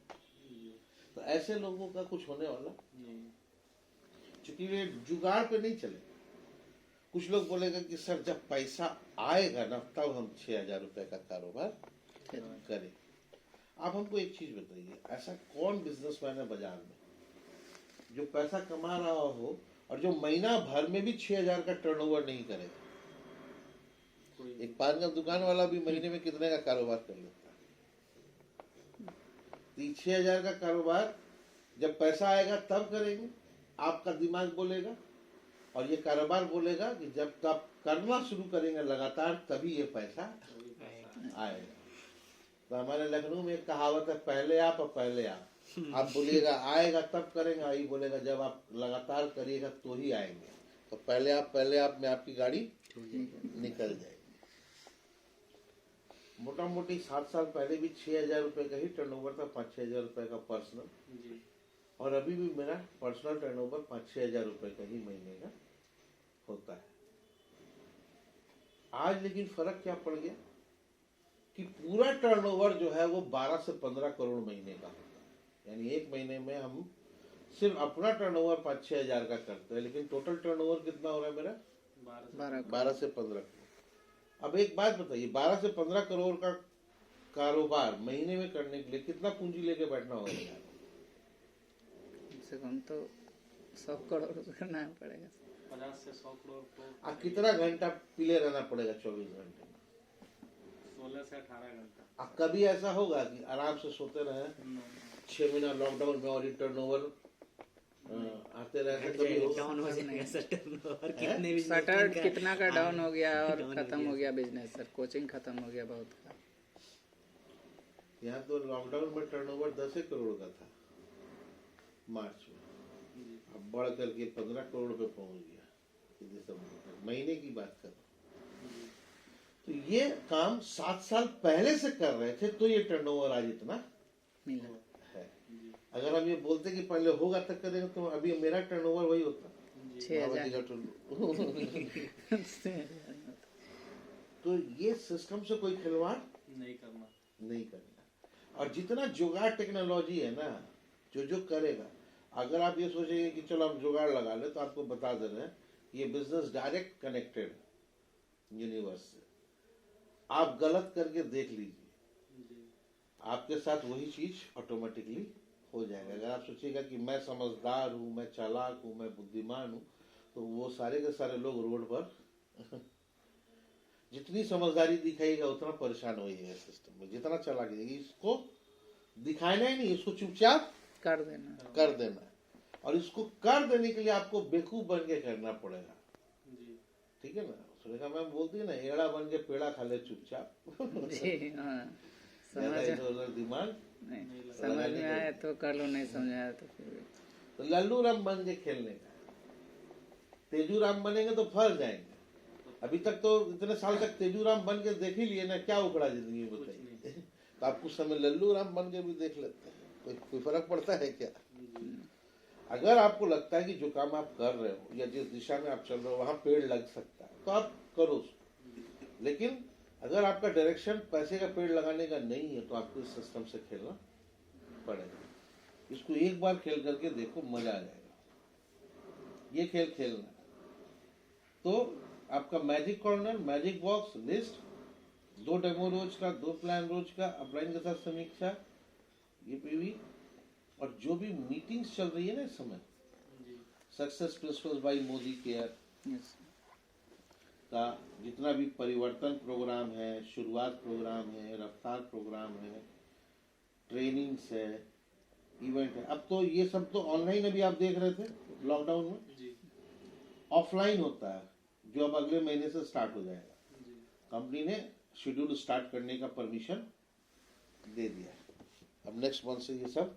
तो ऐसे लोगों का कुछ होने वाला नहीं, क्योंकि वे जुगाड़ पे नहीं चले। कुछ लोग बोलेगा कि सर जब पैसा आएगा ना तब हम 6,000 रुपए का कारोबार करें। आप हमको एक चीज बताइए, ऐसा कौन बिजनेसमैन है बाजार में जो पैसा कमा रहा हो और जो महीना भर में भी 6,000 का टर्नओवर नहीं करेगा? एक पान का दुकान वाला भी महीने में कितने का कारोबार कर लेता है? 6,000 का कारोबार जब पैसा आएगा तब करेंगे, आपका दिमाग बोलेगा और ये कारोबार बोलेगा कि जब आप करना शुरू करेंगे लगातार तभी ये पैसा आएगा। तो हमारे लखनऊ में एक कहावत है, पहले आप और पहले आप बोलिएगा आएगा तब करेंगे, आई बोलेगा जब आप लगातार करिएगा तो ही आएंगे। तो पहले आप में आपकी गाड़ी निकल जाएगी। मोटा मोटी 7 साल पहले भी 6,000 रुपए का ही टर्नओवर था, 5-6 हजार रुपए का पर्सनल, और अभी भी मेरा पर्सनल टर्नओवर 5-6 हजार रुपए का ही महीने का होता है। आज लेकिन फर्क क्या पड़ गया कि पूरा टर्नओवर जो है वो 12 से 15 करोड़ महीने का होता है, यानी एक महीने में हम सिर्फ अपना टर्नओवर 5-6 हजार का करते हैं, लेकिन टोटल टर्नओवर कितना हो रहा है मेरा? 12 से 15 करोड़। अब एक बात बताइए, 12 से 15 करोड़ का कारोबार महीने में करने के लिए कितना पूंजी लेके बैठना होगा यार? कम तो 100 करोड़ करना पड़ेगा, 50 से 100 करोड़ को। कितना घंटा पीले रहना पड़ेगा 24 घंटे में? 16 से 18 घंटा। अब कभी ऐसा होगा कि आराम से सोते रहे 6 महीना लॉकडाउन में और टर्नओवर आते रहे? कभी डाउन हो जाएगा सर टर्नओवर, कितने भी शटर कितना का डाउन हो गया और खत्म हो गया बिजनेस सर, कोचिंग खत्म हो गया बहुत का। यहाँ तो लॉकडाउन में टर्नओवर 10 करोड़ का था मार्च में, अब बढ़ करके 15 करोड़ पे पहुंच गया दिसंबर, महीने की बात कर। तो ये काम 7 साल पहले से कर रहे थे तो ये टर्नओवर आज इतना मिला है। अगर हम ये बोलते कि पहले होगा तक करेंगे तो अभी मेरा टर्नओवर वही होता 6,000। तो ये सिस्टम से कोई खिलवाड़ नहीं करना। और जितना जुगाड़ टेक्नोलॉजी है ना, जो करेगा, अगर आप ये सोचेंगे कि चलो हम जुगाड़ लगा ले, तो आपको बता दे रहे हैं ये बिजनेस डायरेक्ट कनेक्टेड यूनिवर्स से। आप गलत करके देख लीजिए, आपके साथ वही चीज ऑटोमेटिकली हो जाएगा। अगर आप सोचिएगा कि मैं समझदार हूँ, मैं चालाक हूँ, मैं बुद्धिमान हूँ, तो वो सारे के सारे लोग रोड पर जितनी समझदारी दिखाएगा उतना परेशान होइएगा सिस्टम में, जितना चालाक है। इसको दिखाना ही नहीं, इसको चुपचाप कर देना और इसको कर देने के लिए आपको बेवकूफ बन के करना पड़ेगा। ठीक है ना? सुरेखा मैम बोलती है ना, एड़ा बन के पेड़ा खा ले चुपचाप। जी हाँ, इधर दिमाग नहीं समझ में आया तो कर लो, नहीं समझ आया तो फिर तो लल्लू राम बन के खेलने का। तेजू राम बनेंगे तो फंस जाएंगे, अभी तक तो इतने साल तक तेजूराम बन के देख ही लिए ना, क्या उखड़ा जिंदगी में बताइए। तो आप कुछ समय लल्लू राम बन के भी देख लेते हैं, कोई फर्क पड़ता है क्या? अगर आपको लगता है कि जो काम आप कर रहे हो या जिस दिशा में आप चल रहे हो वहां पेड़ लग सकता है तो आप करो उसको। लेकिन अगर आपका डायरेक्शन पैसे का पेड़ लगाने का नहीं है तो आपको इस सिस्टम से खेलना पड़ेगा। इसको एक बार खेल करके देखो, मजा आ जाएगा। ये खेल खेलना तो आपका magic corner, magic box, list, 2 demo रोज का, 2 प्लान रोज का, अपलाइन के साथ समीक्षा, ये पीवी, और जो भी मीटिंग्स चल रही है ना इस समय, success principles by Modi care का जितना भी परिवर्तन प्रोग्राम है, शुरुआत प्रोग्राम है, रफ्तार प्रोग्राम है, ट्रेनिंग्स है, इवेंट है। अब तो ये सब तो ऑनलाइन अभी आप देख रहे थे लॉकडाउन में, ऑफलाइन होता है जो अब अगले महीने से स्टार्ट हो जाएगा। कंपनी ने शेड्यूल स्टार्ट करने का परमिशन दे दिया है। अब नेक्स्ट मंथ से ये सब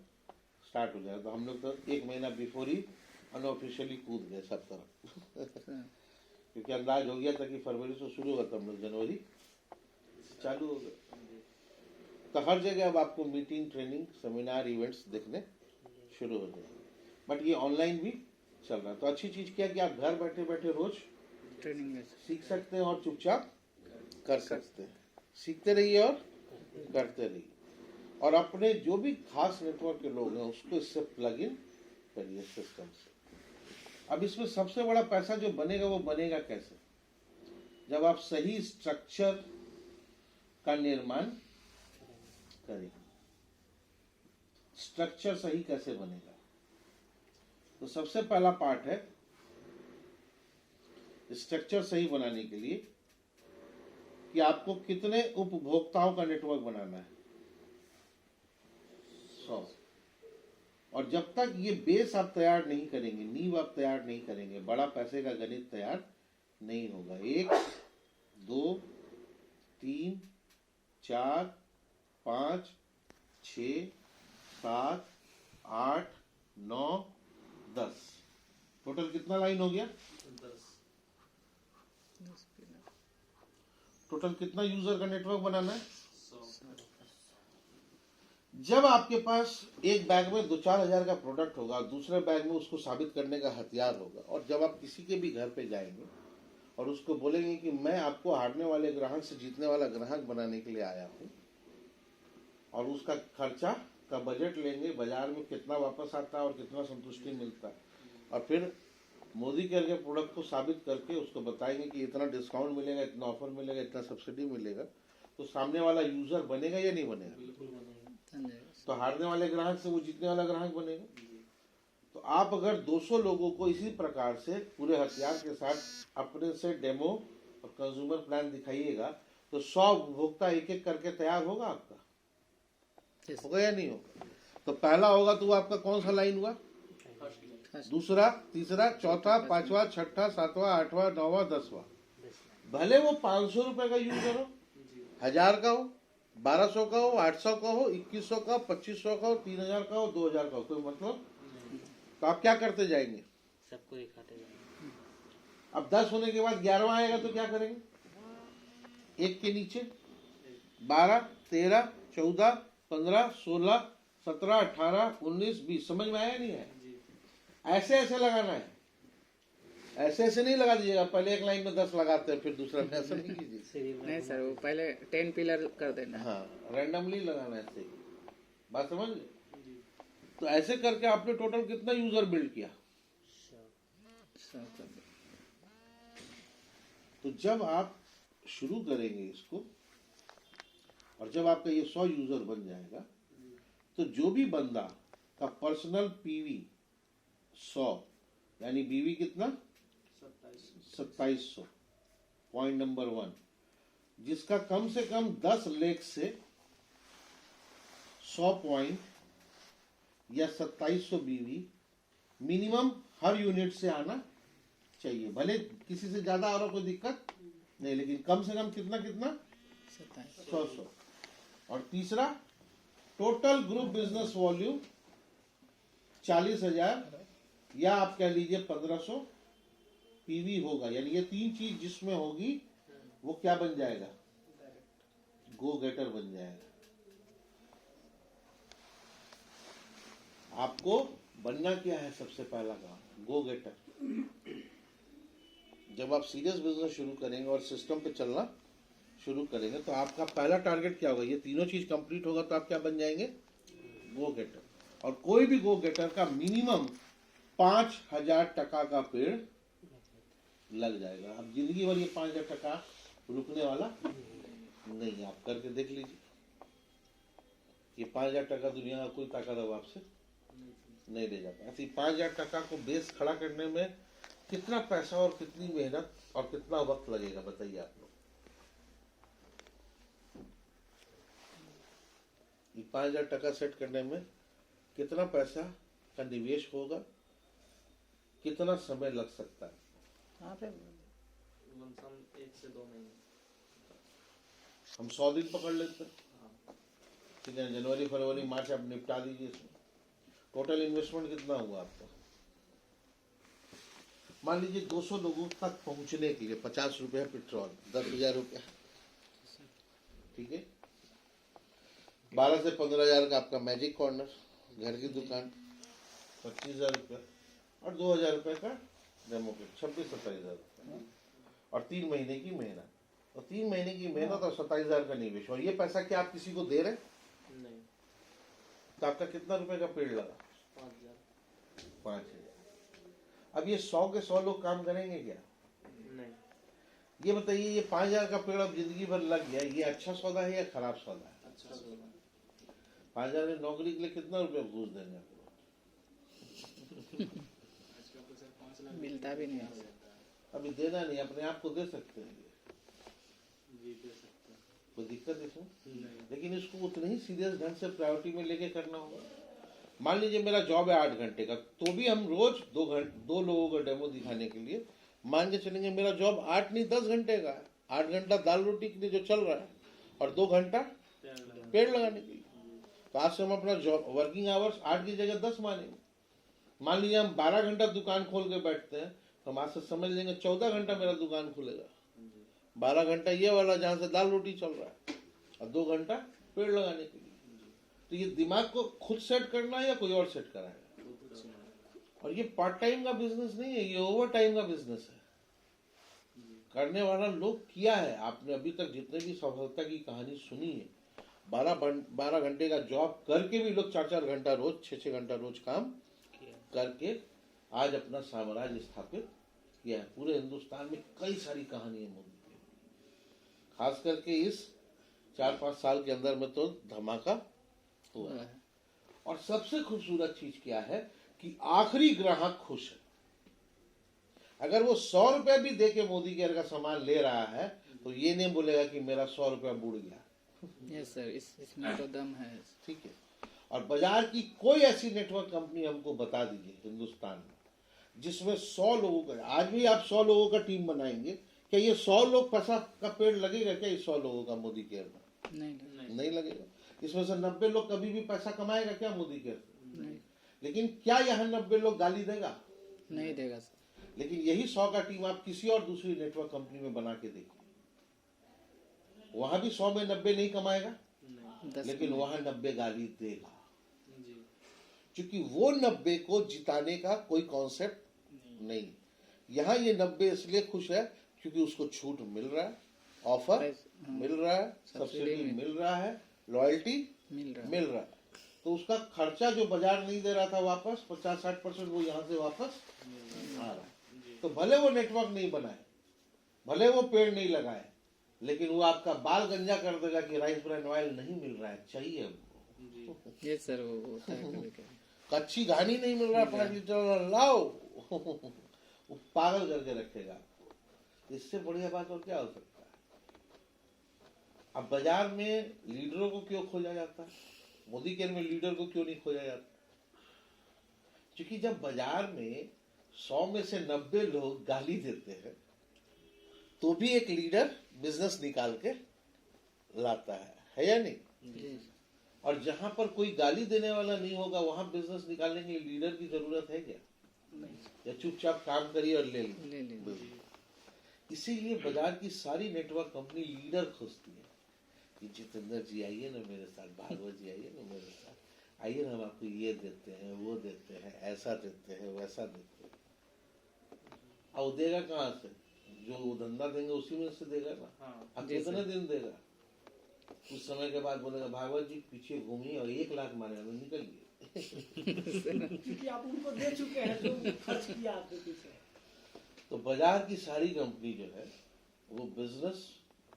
स्टार्ट हो जाएगा। तो हम लोग तो 1 महीना बिफोर ही अनऑफिशियली कूद गए सब तरफ क्योंकि अंदाज हो गया था कि फरवरी से शुरू होगा, तो हम लोग जनवरी चालू हो गए। तो हर जगह अब आपको मीटिंग, ट्रेनिंग, सेमिनार, इवेंट्स देखने शुरू हो जाएंगे। बट ये ऑनलाइन भी चल रहा है। तो अच्छी चीज क्या कि आप घर बैठे बैठे रोज ट्रेनिंग सीख सकते हैं और चुपचाप कर सकते हैं। सीखते रहिए और करते रहिए, और अपने जो भी खास नेटवर्क के लोग हैं उसको इससे प्लग इन करिए सिस्टम से। अब इसमें सबसे बड़ा पैसा जो बनेगा वो बनेगा कैसे? जब आप सही स्ट्रक्चर का निर्माण करेंगे। स्ट्रक्चर सही कैसे बनेगा? तो सबसे पहला पार्ट है स्ट्रक्चर सही बनाने के लिए कि आपको कितने उपभोक्ताओं का नेटवर्क बनाना है। 100। और जब तक ये बेस आप तैयार नहीं करेंगे, नींव आप तैयार नहीं करेंगे, बड़ा पैसे का गणित तैयार नहीं होगा। 1 2 3 4 5 6 7 8 9 10, टोटल कितना लाइन हो गया? टोटल कितना यूजर का नेटवर्क बनाना है? जब आपके पास एक बैग में 2-4 हजार का प्रोडक्ट होगा, दूसरे बैग में उसको साबित करने का हथियार होगा, और जब आप किसी के भी घर पे जाएंगे और उसको बोलेंगे कि मैं आपको हारने वाले ग्राहक से जीतने वाला ग्राहक बनाने के लिए आया हूं, और उसका खर्चा का बजट लेंगे, बाजार में कितना वापस आता है और कितना संतुष्टि मिलता है, और फिर मोदी केयर के प्रोडक्ट को साबित करके उसको बताएंगे कि इतना डिस्काउंट मिलेगा, इतना ऑफर मिलेगा, इतना सब्सिडी मिलेगा, तो सामने वाला यूजर बनेगा या नहीं बनेगा? तो हारने वाले ग्राहक से वो जीतने वाला ग्राहक बनेगा। तो आप अगर 200 लोगों को इसी प्रकार से पूरे हथियार के साथ अपने से डेमो और कंज्यूमर प्लान दिखाइएगा, तो 100 उपभोक्ता एक एक करके तैयार होगा आपका, होगा या नहीं होगा? तो पहला होगा तो वो आपका कौन सा लाइन हुआ? दूसरा, तीसरा, चौथा, पांचवा, छठा, सातवां, आठवां, 9वां, 10वां। भले वो 500 रुपए का यूजर हो, 1000 का हो, 1200 का हो, 800 का हो, 2100 का, 2500 का हो, 3000 का हो, 2000 का हो, कोई मतलब? तो आप क्या करते जाएंगे? सबको दिखाते जाएंगे। अब 10 होने के बाद 11वां आएगा तो क्या करेंगे? एक के नीचे 12, 13, 14, 15, 16, 17, 18, 19, 20। समझ में आया नहीं है? ऐसे ऐसे लगाना है, ऐसे ऐसे नहीं लगा दीजिएगा। पहले एक लाइन में 10 लगाते हैं, फिर दूसरा में ऐसा नहीं कीजिए। नहीं सर, वो पहले 10 पिलर कर देना। हाँ, रैंडमली लगाना है, ऐसे ही। बात समझ गए? तो ऐसे करके आपने टोटल कितना यूजर बिल्ड किया? तो जब आप शुरू करेंगे इसको, और जब आपका ये 100 यूजर बन जाएगा, तो जो भी बंदा का पर्सनल पीवी 100, यानी बीवी कितना? 2700। पॉइंट नंबर 1, जिसका कम से कम 10 लेख से 100 पॉइंट या 2700 बीवी मिनिमम हर यूनिट से आना चाहिए। भले किसी से ज्यादा आ रहा कोई दिक्कत नहीं, लेकिन कम से कम कितना कितना? 100। और तीसरा, टोटल ग्रुप बिजनेस वॉल्यूम 40,000 या आप कह लीजिए 1500 पीवी होगा, यानी ये 3 चीज जिसमें होगी वो क्या बन जाएगा, गो गेटर बन जाएगा। आपको बनना क्या है, सबसे पहला काम गो गेटर। जब आप सीरियस बिजनेस शुरू करेंगे और सिस्टम पे चलना शुरू करेंगे तो आपका पहला टारगेट क्या होगा, ये तीनों चीज कंप्लीट होगा तो आप क्या बन जाएंगे, गो गेटर। और कोई भी गो गेटर का मिनिमम 5,000 टका का पेड़ लग जाएगा। अब जिंदगी भर ये 5,000 टका रुकने वाला नहीं, आप करके देख लीजिए। ये 5,000 टका दुनिया का कोई ताकत अब आपसे नहीं ले जाता। ऐसे 5,000 टका को बेस खड़ा करने में कितना पैसा और कितनी मेहनत और कितना वक्त लगेगा, बताइए आप लोग। ये 5,000 टका सेट करने में कितना पैसा का निवेश होगा, कितना समय लग सकता है। हाँ फिर लमसम 1 से 2 महीने। हम 100 दिन पकड़ लेते हैं, ठीक है, जनवरी फरवरी मार्च आप निपटा दीजिए। इसमें टोटल इन्वेस्टमेंट कितना हुआ आपका, मान लीजिए 200 लोगों तक पहुंचने के लिए 50 रुपया पेट्रोल, 10,000 रुपया, ठीक है। 12 से 15,000 का आपका मैजिक कॉर्नर घर की दुकान, 25,000 रुपया, और 2,000 रुपये का डेमो किट, 26-27,000 रुपये, और 3 महीने की मेहनत। और 3 महीने की मेहनत और 27,000 का निवेश, और ये पैसा क्या आप किसी को दे रहे हैं? नहीं। तो आपका कितना रुपए का पेड़ लगा? 5,000। 5,000। अब ये 100 के 100 लोग काम करेंगे क्या? नहीं। ये बताइए, ये 5,000 का पेड़ अब जिंदगी भर लग गया, ये अच्छा सौदा है या खराब सौदा है? अच्छा सोना। 5,000 में नौकरी के लिए कितना रुपया घूस देंगे आपको? मिलता भी नहीं है। अभी देना नहीं, अपने आप को दे सकते हैं, जी दे सकते हैं। कोई दिक्कत इसमें? नहीं। लेकिन इसको उतने ही सीरियस ढंग से प्रायोरिटी में लेके करना होगा। मान लीजिए मेरा जॉब है 8 घंटे का, तो भी हम रोज 2 लोगों का डेमो दिखाने के लिए मान के चलेंगे मेरा जॉब 8 नहीं 10 घंटे का है। 8 घंटा दाल रोटी के लिए जो चल रहा है और 2 घंटा पेड़ लगाने के लिए। तो आज से हम अपना जॉब वर्किंग आवर्स 8 की जगह 10 मानेंगे। मान लीजिए हम 12 घंटा दुकान खोल के बैठते हैं, तो हम आज से समझ लेंगे 14 घंटा मेरा दुकान खुलेगा। 12 घंटा ये वाला जहाँ से दाल रोटी चल रहा है और 2 घंटा पेड़ लगाने के लिए। तो ये दिमाग को खुद सेट करना है या कोई और सेट कराएगा? और ये पार्ट टाइम का बिजनेस नहीं है, ये ओवर टाइम का बिजनेस है। करने वाला लोग किया है, आपने अभी तक जितने भी सफलता की कहानी सुनी है, 12 घंटे का जॉब करके भी लोग 4-4 घंटा रोज, 6-6 घंटा रोज काम करके आज अपना साम्राज्य स्थापित किया है। पूरे हिंदुस्तान में कई सारी कहानी है मोदी की, खास करके इस 4-5 साल के अंदर में तो धमाका हुआ है। और सबसे खूबसूरत चीज क्या है कि आखिरी ग्राहक खुश है। अगर वो 100 रुपए भी दे के मोदी केयर का सामान ले रहा है तो ये नहीं बोलेगा कि मेरा 100 रुपया बुड़ गया। यस सर, इसमें तो दम है। ठीक है। और बाजार की कोई ऐसी नेटवर्क कंपनी हमको बता दीजिए हिंदुस्तान में जिसमें 100 लोगों का, आज भी आप 100 लोगों का टीम बनाएंगे, क्या ये 100 लोग पैसा का पेड़ लगेगा क्या? ये 100 लोगों का मोदी केयर में नहीं लगेगा। इसमें से 90 लोग कभी भी पैसा कमाएगा क्या मोदी केयर से? नहीं। लेकिन क्या यहाँ 90 लोग गाली देगा? नहीं देगा सर। लेकिन यही 100 का टीम आप किसी और दूसरी नेटवर्क कंपनी में बना के देखिए, वहां भी 100 में 90 नहीं कमाएगा, लेकिन वहां 90 गाली देगा। क्योंकि वो 90 को जिताने का कोई कॉन्सेप्ट नहीं। यहाँ ये 90 इसलिए खुश है क्योंकि उसको छूट मिल रहा है, ऑफर मिल रहा है, सब्सिडी मिल रहा है, लॉयल्टी मिल रहा है। तो उसका खर्चा जो बाजार नहीं दे रहा था वापस 50-60% वो यहाँ से वापस आ रहा है। तो भले वो नेटवर्क नहीं बनाए, भले वो पेड़ नहीं लगाए, लेकिन वो आपका बाल गंजा कर देगा कि राइस ब्रांड ऑयल नहीं मिल रहा है, चाहिए हमको। ये सर वो होता है कभी-कभी। कच्ची घानी नहीं मिल रहा 5 लीटर लाओ, वो पागल करके रखेगा। इससे बढ़िया बात और क्या हो सकता है? अब बाजार में लीडरों को क्यों खोजा जाता है? मोदी केयर में लीडर को क्यों नहीं खोजा जाता? क्योंकि जब बाजार में 100 में से 90 लोग गाली देते हैं तो भी एक लीडर बिजनेस निकाल के लाता है या नहीं? और जहां पर कोई गाली देने वाला नहीं होगा वहां बिजनेस निकालने के लिए लीडर की जरूरत है क्या? या चुपचाप काम करिए और ले लीजिए। ले लीजिए। इसीलिए बाजार की सारी नेटवर्क कंपनी लीडर खोजती है कि जितेंद्र जी आइए ना मेरे साथ, भागवत जी आइए ना मेरे साथ, आइए ना हम आपको ये देते हैं, वो देते हैं, ऐसा देते हैं, वैसा देते हैं। अब वो देगा कहाँ से? जो वो धंधा देंगे उसी में से देगा ना। हाँ। अब कितने दिन देगा? कुछ समय के बाद बोलेगा भागवत जी पीछे घूमिए और 1 लाख मारेगा तो निकलिए। क्योंकि आप उनको दे चुके हैं जो खर्च किया आपके पीछे। तो बाजार की सारी कंपनी जो है वो बिजनेस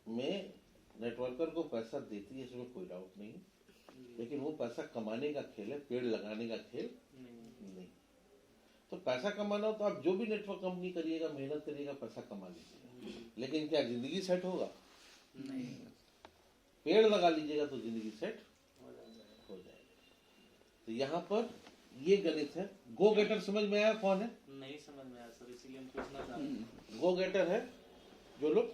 में नेटवर्कर को पैसा देती है, इसमें कोई डाउट नहीं, लेकिन वो पैसा कमाने का खेल है, पेड़ लगाने का खेल नहीं। तो पैसा कमाना हो तो आप जो भी नेटवर्क कंपनी करिएगा, मेहनत करिएगा, पैसा कमा लीजिएगा, लेकिन क्या जिंदगी सेट होगा? नहीं। पेड़ लगा लीजिएगा तो जिंदगी सेट हो जाएगा। तो यहाँ पर ये गणित है। गो गेटर समझ में आया कौन है? नहीं समझ में आया सर, इसीलिए हम पूछना चाह रहे हैं। गो गेटर है जो लोग,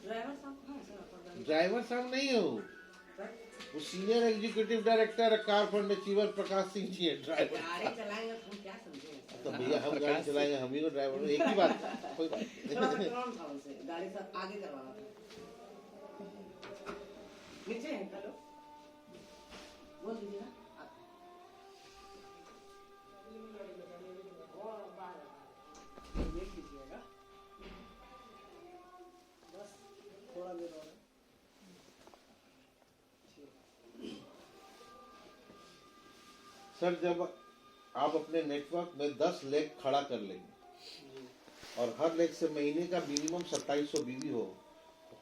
ड्राइवर साहब कहाँ है सर आपका गाड़ी? ड्राइवर साहब नहीं है वो senior executive director car fund achiever Prakash Singh ji है ड्राइवर। गाड़ी चलाएंगे तो हम क्या समझेंगे? तो भैया हम गाड़ी चलाएंगे, हम ही को ड्राइवर, एक ही बात है, कोई बात थोड़ा सा नहीं। कौन था उनसे? गाड़ी सब आगे करवाना था। नीचे है, हेलो बोल दीजिए ना आप। देख लीजिएगा, बस थोड़ा देर और है। सर जब आप अपने नेटवर्क में 10 लेग खड़ा कर लेंगे और हर लेग से महीने का मिनिमम 2700 बीवी हो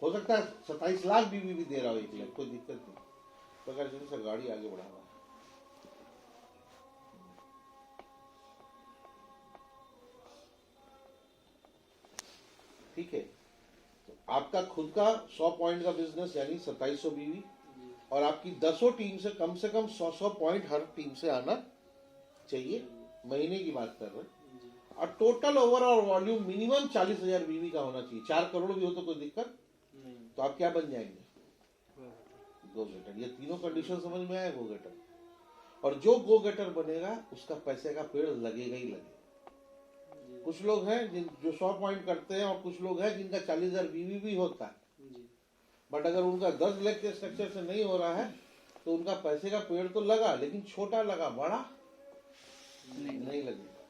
सकता है 27 लाख बीवी भी दे रहा हो एक लेग, कोई दिक्कत नहीं। तो अगर जैसे सर गाड़ी आगे बढ़ा रहा है, ठीक है, तो आपका खुद का 100 पॉइंट का बिजनेस यानी 2700 बीवी और आपकी 10 टीम से कम 100 पॉइंट हर टीम से आना चाहिए, महीने की बात कर रहे हैं। और टोटल ओवरऑल वॉल्यूम मिनिमम 40,000 बीवी का होना चाहिए। 4 करोड़ भी हो तो कोई दिक्कत नहीं। तो आप क्या बन जाएंगे? गो गेटर। ये तीनों कंडीशन समझ में आए? गो गेटर। और जो गो गेटर बनेगा उसका पैसे का पेड़ लगेगा ही लगेगा। कुछ लोग हैं जो 100 पॉइंट करते हैं और कुछ लोग हैं जिनका 40,000 बीवी भी होता है, बट अगर उनका 10 लाख के स्ट्रक्चर से नहीं हो रहा है तो उनका पैसे का पेड़ तो लगा, लेकिन छोटा लगा, बड़ा नहीं लगेगा।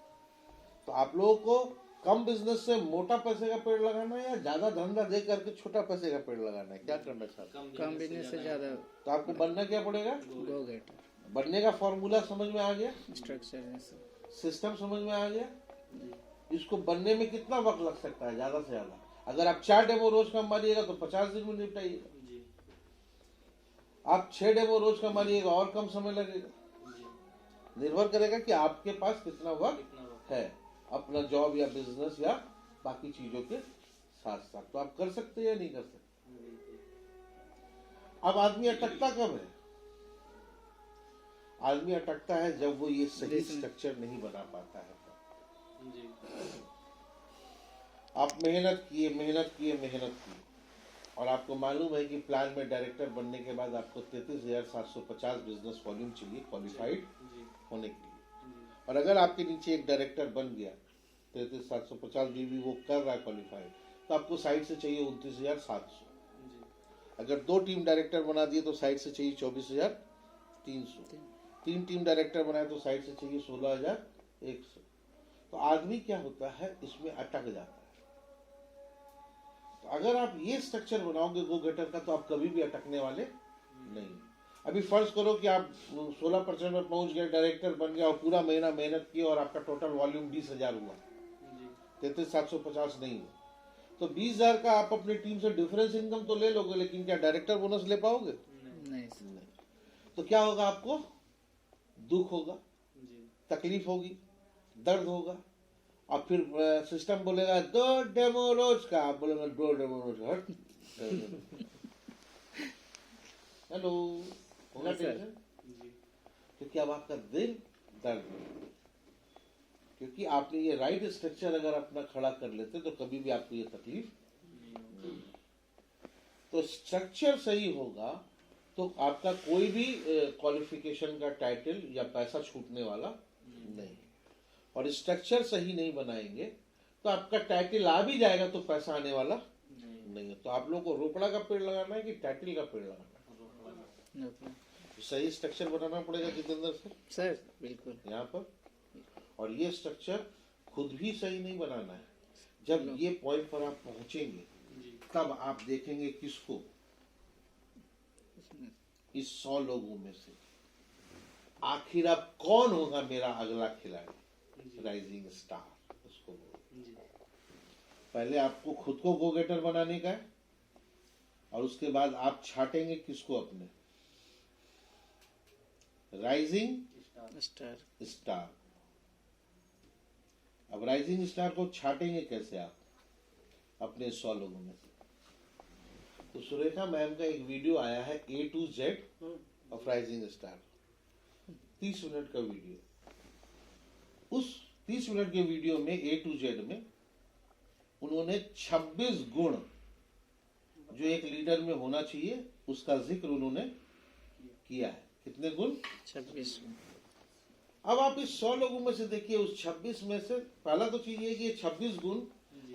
तो आप लोगों को कम बिजनेस से मोटा पैसे का पेड़ लगाना है या ज्यादा धंधा दे करके छोटा पैसे का पेड़ लगाना है? क्या करना चाहते हैं? कम बिजनेस से ज्यादा तो आपको बनना क्या पड़ेगा? गो गेटर। बनने का फॉर्मूला समझ में आ गया? स्ट्रक्चर सिस्टम समझ में आ गया? इसको बनने में कितना वक्त लग सकता है? ज्यादा से ज्यादा अगर आप 4 डेमो रोज का मारिएगा तो 50 दिन में निपटाइएगा। आप 6 डेमो रोज का मारिएगा और कम समय लगेगा। निर्भर करेगा कि आपके पास कितना वक्त है अपना जॉब या बिजनेस या बाकी चीजों के साथ साथ। तो आप कर सकते हैं या नहीं कर सकते? अब आदमी अटकता कब है? आदमी अटकता है जब वो ये सही स्ट्रक्चर नहीं बना पाता है। आप मेहनत किए और आपको मालूम है कि प्लान में डायरेक्टर बनने के बाद आपको 33,750 बिजनेस वॉल्यूम चाहिए क्वालिफाइड होने के लिए, और अगर आपके नीचे एक डायरेक्टर बन गया 33,750 बीवी वो कर रहा है क्वालिफाइड, तो आपको साइड से चाहिए 29,700। अगर 2 टीम डायरेक्टर बना दिए तो साइड से चाहिए 24,300। 3 टीम डायरेक्टर बनाए तो साइड से चाहिए 16,100। तो आदमी क्या होता है, इसमें अटक जाता है। तो अगर आप ये स्ट्रक्चर बनाओगे गो गेटर का तो आप कभी भी अटकने वाले नहीं। अभी फर्ज करो कि आप 16% में पहुंच गए, डायरेक्टर बन गया और पूरा महीना मेहनत की और आपका टोटल वॉल्यूम 20,000 हुआ, 33,750 नहीं हुआ, तो 20,000 का आप अपनी टीम से डिफरेंस इनकम तो ले लोगे, लेकिन क्या डायरेक्टर बोनस ले पाओगे? नहीं। तो क्या होगा? आपको दुख होगा, तकलीफ होगी, दर्द होगा, और फिर सिस्टम बोलेगा 2 डेमो रोज का, आप बोलेंगे 2 डेमो रोज हट। हेलो, होगा टेंशन? क्योंकि अब आपका दिल दर्द है, क्योंकि आपने ये राइट स्ट्रक्चर अगर अपना खड़ा कर लेते तो कभी भी आपको ये तकलीफ नहीं। तो स्ट्रक्चर सही होगा तो आपका कोई भी क्वालिफिकेशन का टाइटल या पैसा छूटने वाला नहीं। और स्ट्रक्चर सही नहीं बनाएंगे तो आपका टाइटल आ भी जाएगा तो पैसा आने वाला नहीं है। तो आप लोग को रोकड़ा का पेड़ लगाना है कि टाइटल का पेड़ लगाना है? ओके तो सही स्ट्रक्चर बनाना पड़ेगा जितेंद्र सर सर, बिल्कुल यहाँ पर। और ये स्ट्रक्चर खुद भी सही नहीं बनाना है। जब ये पॉइंट पर आप पहुंचेंगे तब आप देखेंगे किसको, इस 100 लोगों में से आखिर अब कौन होगा मेरा अगला खिलाड़ी, राइजिंग स्टार उसको बोलो। पहले आपको खुद को गो गेटर बनाने का है और उसके बाद आप छाटेंगे किसको, अपने राइजिंग स्टार। स्टार। अब राइजिंग स्टार को छाटेंगे कैसे आप अपने 100 लोगों में से? तो सुरेखा मैम का एक वीडियो आया है A to Z of rising star, 30 minute का वीडियो। उस 30 मिनट के वीडियो में A to Z में उन्होंने 26 गुण जो एक लीडर में होना चाहिए उसका जिक्र उन्होंने किया है। कितने गुण? 26। अब आप इस 100 लोगों में से देखिए, उस 26 में से पहला तो चीज ये कि ये 26 गुण,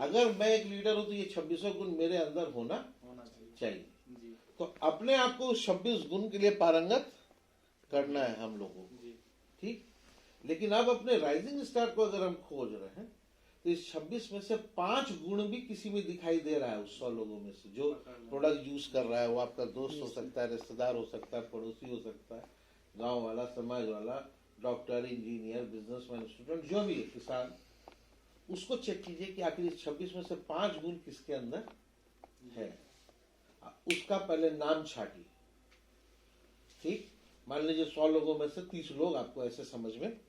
अगर मैं एक लीडर हूं तो ये 26 गुण मेरे अंदर होना चाहिए। तो अपने आप को उस 26 गुण के लिए पारंगत करना है हम लोगों को, ठीक। लेकिन अब अपने राइजिंग स्टार को अगर हम खोज रहे हैं तो इस 26 में से 5 गुण भी किसी में दिखाई दे रहा है उस 100 लोगों में से। जो प्रोडक्ट यूज कर रहा है वो आपका दोस्त हो सकता है, रिश्तेदार हो सकता है, पड़ोसी हो सकता है, गांव वाला, समाज वाला, डॉक्टर, इंजीनियर, बिजनेसमैन, स्टूडेंट, जो भी है, किसान। उसको चेक कीजिए कि आखिर इस 26 में से 5 गुण किसके अंदर है। उसका पहले नाम छाटिए, ठीक। मान लीजिए 100 लोगों में से 30 लोग आपको ऐसे समझ में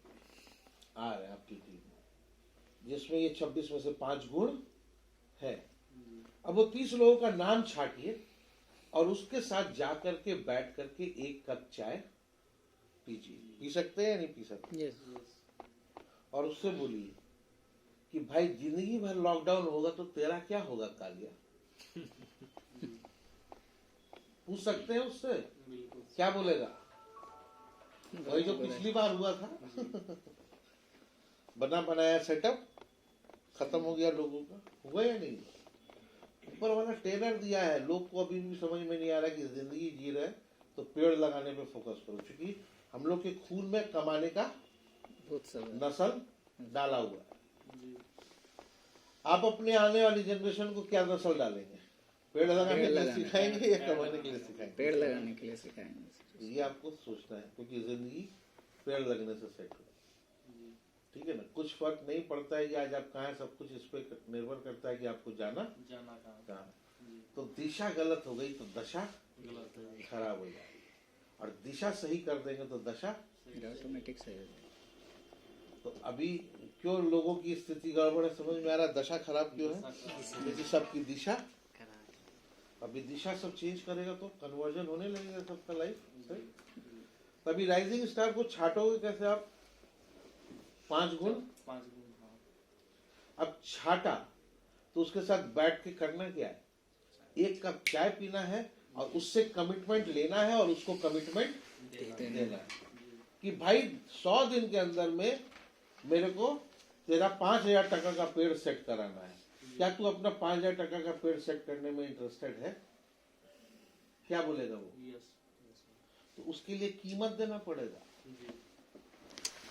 आ रहे हैं आपकी टीम में, जिसमें ये 26 में से 5 गुण है। अब वो 30 लोगों का नाम छाटिए और उसके साथ जाकर के बैठ करके 1 कप चाय पीजिए। पी सकते हैं या नहीं पी सकते? यस। और उससे बोलिए कि भाई जिंदगी भर लॉकडाउन होगा तो तेरा क्या होगा कालिया? पूछ सकते हैं उससे, क्या बोलेगा? वही जो पिछली बार हुआ था। बना बनाया सेटअप खत्म हो गया लोगों का, हुआ या नहीं? ऊपर वाला ट्रेनर दिया है, लोग को अभी भी समझ में नहीं आ रहा कि जिंदगी जी रहे तो पेड़ लगाने पे फोकस करो, क्योंकि हम लोग के खून में कमाने का नस्ल डाला हुआ है। आप अपने आने वाली जनरेशन को क्या नस्ल डालेंगे? पेड़ लगाने के लिए सिखाएंगे या कमाने के लिए सिखाएंगे? पेड़ लगाने के लिए सिखाएंगे। ये आपको सोचना है, क्योंकि जिंदगी पेड़ लगने से सेट हो, ठीक है ना। कुछ फर्क नहीं पड़ता है कि आज आप कहाँ हैं, सब कुछ इस पे निर्भर करता है कि आपको जाना कहाँ। तो दिशा गलत हो गई तो दशा खराब हो जाएगी, और दिशा सही कर देंगे तो दशा ऑटोमेटिक सही हो। तो अभी क्यों लोगों की स्थिति गड़बड़ है समझ में आ रहा है? दशा खराब क्यों है? क्योंकि सबकी दिशा, अभी दिशा सब चेंज करेगा तो कन्वर्जन होने लगेगा सबका लाइफ सही। तभी राइजिंग स्टार को छाटोगे कैसे आप? 5 गुण। अब छाटा तो उसके साथ बैठ के करना क्या है? 1 कप चाय पीना है और उससे कमिटमेंट लेना है और उसको कमिटमेंट देना है कि भाई 100 दिन के अंदर में मेरे को तेरा 5,000 टका का पेड़ सेट कराना है। क्या तू अपना 5,000 टका का पेड़ सेट करने में इंटरेस्टेड है? क्या बोलेगा वो? तो उसके लिए कीमत देना पड़ेगा।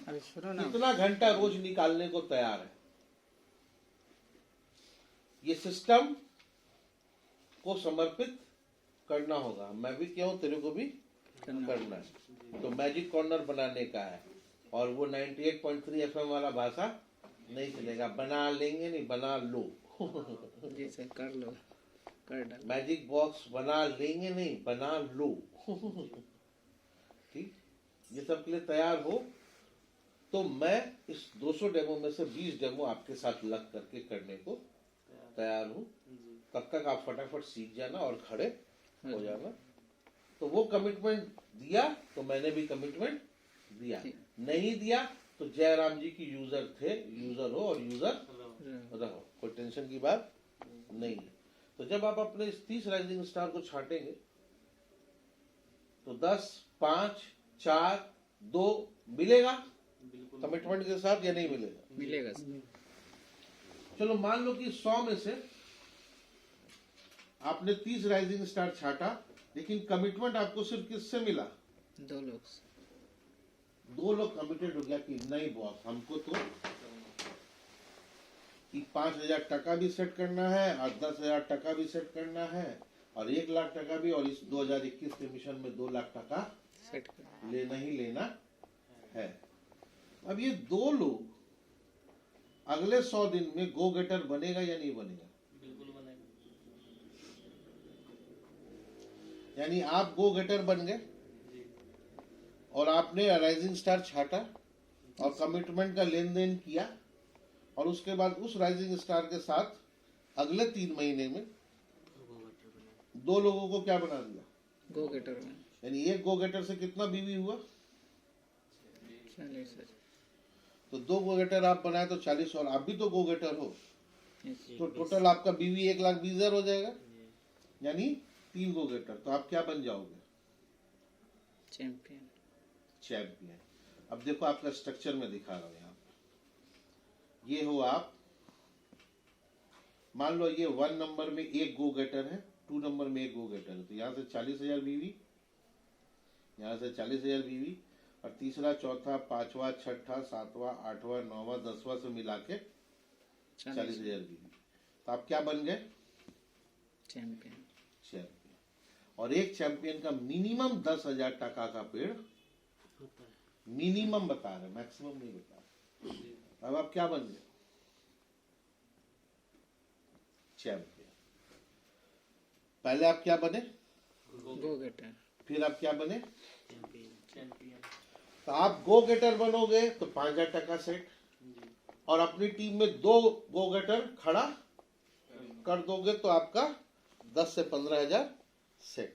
अभी सुनो ना, कितना घंटा रोज निकालने को तैयार है? ये सिस्टम को समर्पित करना होगा। मैं भी क्या हूं, तेरे को भी करना है। तो मैजिक कॉर्नर बनाने का है, और वो 98.3 FM वाला भाषा नहीं चलेगा। बना लेंगे नहीं, बना लो। जी सर, कर लो, कर डालो। मैजिक बॉक्स बना लेंगे नहीं, बना लो। ठीक, ये सब के लिए तैयार हो तो मैं इस 200 डेमो में से 20 डेमो आपके साथ लग करके करने को तैयार हूं। तब तक आप फटाफट सीख जाना और खड़े हो जाना। तो वो कमिटमेंट दिया तो मैंने भी कमिटमेंट दिया, नहीं दिया तो जयराम जी की यूजर थे, यूजर हो और यूजर रहो, कोई टेंशन की बात नहीं है। तो जब आप अपने इस 30 राइजिंग स्टार को छाटेंगे तो 10, 5, 4, 2 मिलेगा कमिटमेंट के साथ या नहीं मिलेगा? मिलेगा सर। चलो मान लो कि 100 में से आपने 30 राइजिंग स्टार छाटा, लेकिन कमिटमेंट आपको सिर्फ किससे मिला? 2 लोग से। 2 लोग कमिटेड हो गया कि नहीं बॉस, हमको तो कि 5,000 टका भी सेट करना है और 10,000 टका भी सेट करना है और 1 लाख टका भी, और इस 2021 के मिशन में 2 लाख टका सेट कर। लेना ही लेना है। अब ये 2 लोग अगले 100 दिन में गो गेटर बनेगा या नहीं बनेगा? बिल्कुल बनेगा। यानी आप गो गेटर बन गए जी और आपने राइजिंग स्टार छाटा और कमिटमेंट का लेन देन किया, और उसके बाद उस राइजिंग स्टार के साथ अगले 3 महीने में 2 लोगों को क्या बना दिया? गो गेटर में यानी एक गो गेटर से कितना बीवी हुआ? 40 सर। तो 2 गो गेटर आप बनाए तो 40, और आप भी तो गो गेटर हो, यस। तो टोटल आपका बीवी 1,20,000 हो जाएगा, यानी 3 गो गेटर। तो आप क्या बन जाओगे? चैंपियन। चैंपियन। अब देखो आपका स्ट्रक्चर में दिखा रहा हूं यहाँ पे। ये हो आप, मान लो ये 1 नंबर में 1 गो गेटर है, 2 नंबर में 1 गो गेटर है, तो यहाँ से 40,000 बीवी, यहाँ से 40,000 बीवी, और तीसरा, चौथा, पांचवा, छठा, सातवां, आठवां, 9वां, 10वां से मिला के 40,000 बीवी। तो आप क्या बन गए? चैंपियन। चैंपियन। और एक चैंपियन का मिनिमम 10,000 टका का पेड़, मिनिमम बता रहे, मैक्सिमम नहीं बता रहे। अब आप क्या बन गए? चैंपियन। पहले आप क्या बने? गो गेटर। फिर आप क्या बने? चैंपियन। तो आप गो गेटर बनोगे तो 5,000 टका सेट, जी और अपनी टीम में 2 गो गेटर खड़ा कर दोगे तो आपका 10 से 15,000 सेट।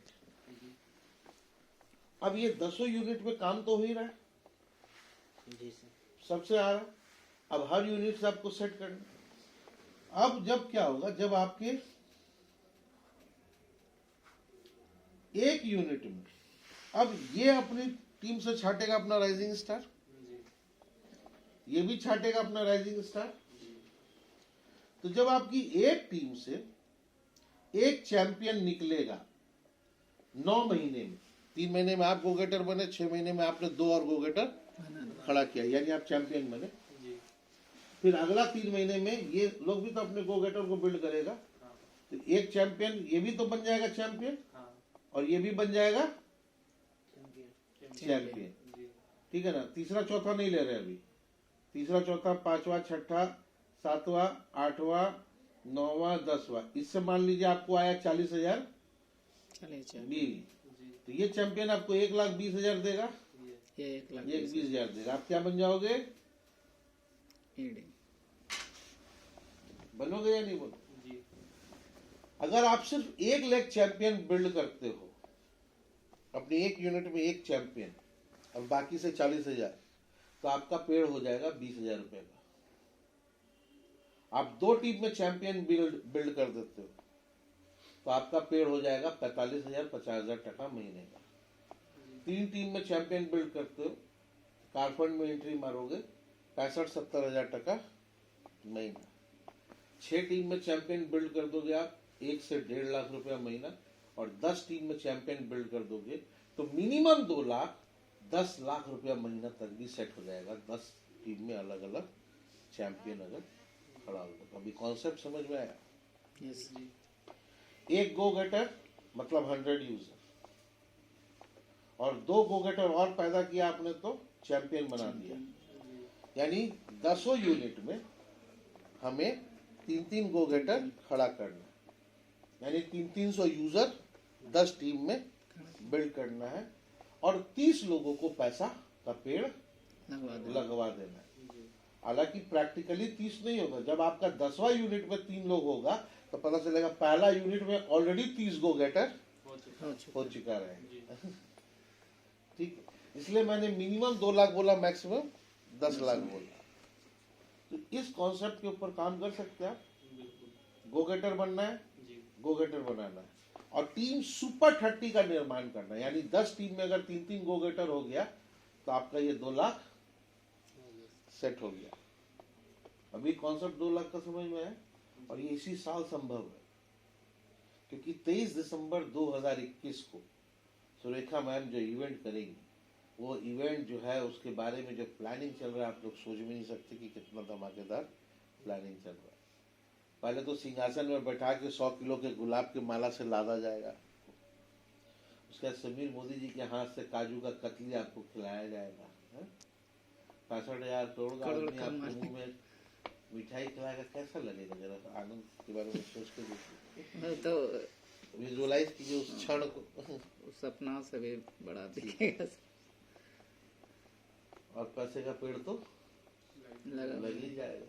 अब ये 10 यूनिट में काम तो हो ही रहा है, जी सर। सबसे आ रहा है। अब हर यूनिट से आपको सेट करना। अब जब क्या होगा, जब आपके एक यूनिट में, अब ये अपनी टीम से छाटेगा अपना राइजिंग स्टार, जी ये भी छाटेगा अपना राइजिंग स्टार। तो जब आपकी एक टीम से एक चैंपियन निकलेगा 9 महीने में, 3 महीने में आप गो गेटर बने, 6 महीने में आपने 2 और गो गेटर खड़ा किया, यानी आप चैंपियन बने। जी फिर अगला 3 महीने में ये लोग भी तो अपने गो गेटर को बिल्ड करेगा, हाँ तो एक चैंपियन ये भी तो बन जाएगा चैंपियन, हाँ और ये भी बन जाएगा चैंपियन। चैंपियन। जी ठीक है ना? तीसरा चौथा नहीं ले रहे अभी, तीसरा चौथा, पांचवा, छठा, सातवां, आठवां, 9वां, 10वां, इससे मान लीजिए आपको आया 40,000 चलिए चलिए। बीवी, जी तो ये चैंपियन आपको 1,20,000 देगा, ये ये 1 लाख ये 20,000 देगा। आप क्या बन जाओगे? ईडी। बनोगे या नहीं बनोगे? जी अगर आप सिर्फ 1 लाख चैंपियन बिल्ड करते हो, अपनी एक यूनिट में एक चैंपियन, और बाकी से 40,000, तो आपका पेड़ हो जाएगा 20,000 रुपए का। आप 2 टीम में चैंपियन बिल्ड कर देते हो, तो आपका पेड़ हो जाएगा 45,000, 50,000 टका महीने का। 3 टीम में चैंपियन बिल्ड करते हो, कारफंड में एंट्री मारोगे 65-70,000 टका महीना। 6 टीम में चैंपियन बिल्ड कर दोगे आप 1 से 1.5 लाख रुपया महीना, और 10 टीम में चैंपियन बिल्ड कर दोगे तो मिनिमम 2 लाख 10 लाख रुपया महीना तक भी सेट हो जाएगा। 10 टीम में अलग अलग चैंपियन अगर खड़ा होगा तो। अभी कॉन्सेप्ट समझ में आया? यस। जी एक गो गेटर मतलब 100 यूजर, और 2 गो गेटर और पैदा किया आपने तो चैंपियन बना दिया। यानी 10 यूनिट में हमें 3-3 गो गेटर खड़ा करना, यानी 300 यूजर 10 टीम में बिल्ड करना है, और 30 लोगों को पैसा का पेड़ लगवा देना है। हालांकि प्रैक्टिकली 30 नहीं होगा, जब आपका 10वां यूनिट में 3 लोग होगा तो पता चलेगा पहला यूनिट में ऑलरेडी 30 गो गेटर हो चुका हो चुका है। जी ठीक है, इसलिए मैंने मिनिमम 2 लाख बोला, मैक्सिमम 10 लाख बोला। तो इस कॉन्सेप्ट के ऊपर काम कर सकते हैं आप। बिल्कुल गो गेटर बनना है, जी गो गेटर बनाना है, और टीम सुपर 30 का निर्माण करना है। यानी 10 टीम में अगर 3-3 गो गेटर हो गया तो आपका ये 2 लाख सेट हो गया। अभी कॉन्सेप्ट 2 लाख का समझ में है, और ये इसी साल संभव है, क्योंकि 23 दिसंबर 2021 को सुरेखा मैम जो इवेंट करेंगी, वो इवेंट जो है उसके बारे में जो प्लानिंग चल रहा है, आप लोग सोच भी नहीं सकते कि कितना धमाकेदार प्लानिंग चल रहा है। पहले तो सिंहासन में बैठा के 100 किलो के गुलाब की माला से लादा जाएगा। उसके बाद समीर मोदी जी के हाथ से काजू का कतली आपको खिलाया जाएगा। 65,000 करोड़ का आदमी आपके मुंह में मिठाई खिलाएगा, कैसा लगेगा? जरा आनंद के बारे में सोच के देखिए, तो विजुअलाइज कीजिए उस क्षण को। उस सपना से भी बड़ा दिखेगा और पैसे का पेड़ तो लग ही जाएगा।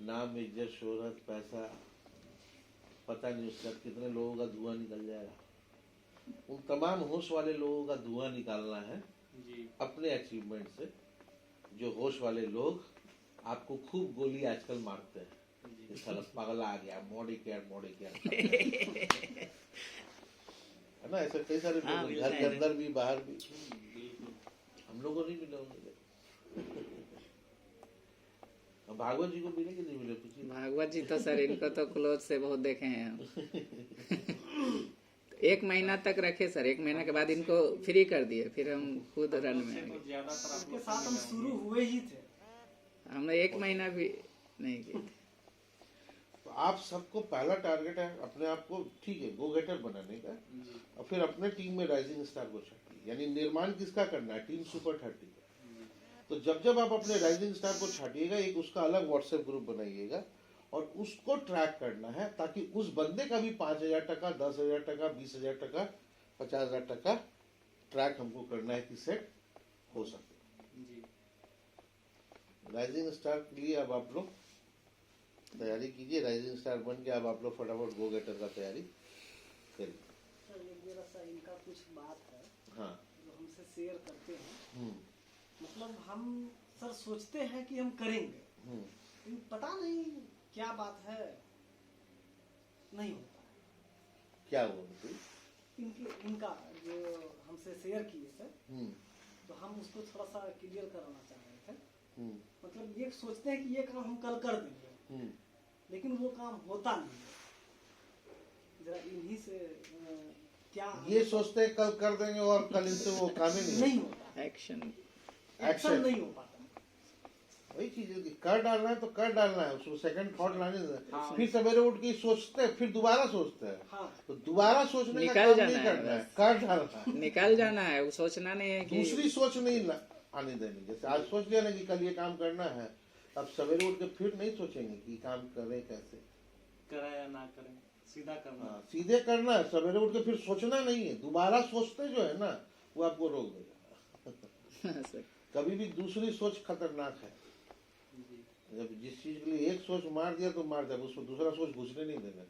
नाम, इज्जत, शोहरत, पैसा, पता नहीं उसका कितने लोगों का धुआं निकल जाएगा। उन तमाम होश वाले लोगों का धुआं निकालना है अपने अचीवमेंट से। जो होश वाले लोग आपको खूब गोली आजकल मारते हैं, इस साल पागल आ गया, मोड़ी क्या है ना, ऐसे कई सारे लोग घर के अंदर भी बाहर भी। हम लोगों को नहीं मिले होंगे। भागवत जी को मिले कि नहीं मिले? कुछ भागवत जी तो सर इनको तो क्लोज से बहुत देखे हैं हम। 1 महीना तक रखे सर, 1 महीना के बाद इनको फ्री कर दिए, फिर हम खुद रन में आ गए। उसके साथ हम शुरू हुए ही थे। हमने 1 महीना भी नहीं किए थे। तो आप सबको पहला टारगेट है अपने आप को, ठीक है, गो गेटर बनाने का, और फिर अपने टीम में राइजिंग स्टार को छाटिए। यानी निर्माण किसका करना है? टीम सुपर 30 का। तो जब आप अपने राइजिंग स्टार को छाटिएगा, एक उसका अलग व्हाट्सएप ग्रुप बनाइएगा और उसको ट्रैक करना है, ताकि उस बंदे का भी 5,000 टका, 10,000 टका, 20,000 टका, 50,000 टका ट्रैक हमको करना है कि सेट हो सके। राइजिंग स्टार के लिए अब आप लोग तैयारी कीजिए। राइजिंग स्टार बन के अब आप लोग फटाफट गो गेटर का तैयारी करिए। सर एक मेरा सा इनका कुछ बात है, हाँ, जो हमसे शेयर करते हैं। मतलब हम सर सोचते हैं कि हम करेंगे, लेकिन पता नहीं क्या बात है, नहीं होता है। क्या हुआ? इनका जो हमसे शेयर किए सर, तो हम उसको थोड़ा सा क्लियर कराना चाह रहे थे। मतलब ये सोचते हैं कि ये काम हम कल कर देंगे, लेकिन वो काम होता नहीं है। जरा इन्हीं से क्या ये सोचते हैं कल कर देंगे और कल इनसे वो काम ही नहीं होता, एक्शन नहीं हो पाता। वही चीज है कि कर डालना है तो कर डालना है, उसको सेकंड थॉट लाने से। फिर सवेरे उठ के सोचते हैं, फिर दोबारा सोचते हैं। तो दोबारा सोचने का काम नहीं करना है, कर डालना है, निकल जाना है। वो सोचना नहीं है कि दूसरी सोच नहीं आने देनी। जैसे आज सोच लिया ना कि कल ये काम करना है, अब सवेरे उठ के फिर नहीं सोचेंगे कि काम करें कैसे, करें या ना करें, सीधा करना। सीधे करना है। सवेरे उठ के फिर सोचना नहीं है, दोबारा सोचते जो है ना, वो आपको रोक देगा। कभी भी दूसरी सोच खतरनाक है। जब जिस चीज के लिए एक सोच मार दिया तो मार दिया, उसको दूसरा सोच घुसने नहीं देना।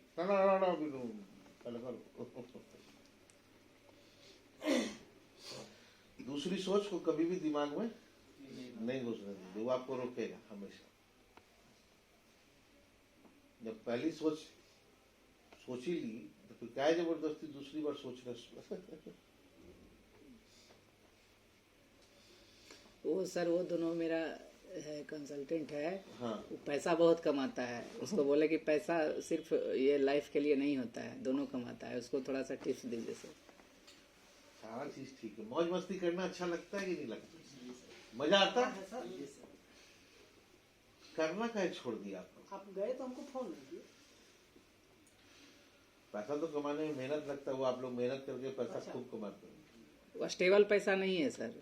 दूसरी सोच को कभी भी दिमाग में नहीं घुसने देंगे, वो आपको रोकेगा हमेशा। जब पहली सोच ही ली तो फिर क्या जबरदस्ती दूसरी बार सोच रहे। वो सर, वो दोनों मेरा है कंसल्टेंट है। हाँ। वो पैसा बहुत कमाता है। उसको बोले कि पैसा सिर्फ ये लाइफ के लिए नहीं होता है, दोनों कमाता है। उसको थोड़ा सा टिप्स दीजिए सर। सारा चीज ठीक है, मौज मस्ती करना अच्छा लगता है कि नहीं लगता? मजा आता है करना। क्या छोड़ दिया आप गए तो हमको फोन नहीं किए। पैसा तो कमाने में मेहनत लगता है, वो आप लोग मेहनत करके पैसा खूब कमाते हैं। वो स्टेबल पैसा नहीं है सर।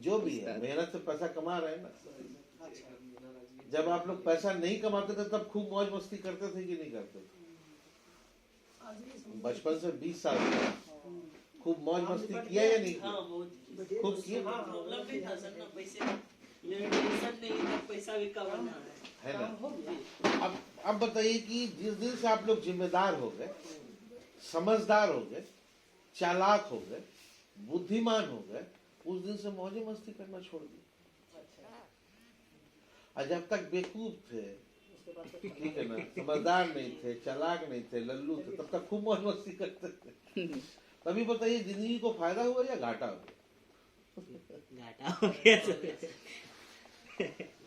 जो भी है मेहनत से पैसा कमा रहे हैं ना। जब आप लोग पैसा नहीं कमाते थे तब खूब मौज मस्ती करते थे कि नहीं करते थे? बचपन से 20 साल खूब मौज मस्ती किया या नहीं किया? खूब किया पैसा भी कमाना है ना। अब बताइए कि जिस दिन से आप लोग जिम्मेदार हो गए, समझदार हो गए, चालाक हो गए, बुद्धिमान हो गए, उस दिन से मौज मस्ती करना छोड़ दिए। और जब तक बेवकूफ थे, ठीक है ना, समझदार नहीं थे, चालाक नहीं थे, लल्लू थे, तब तक खूब मौज मस्ती करते थे। तभी बताइए जिंदगी को फायदा हुआ या घाटा हुआ? घाटा हो गया।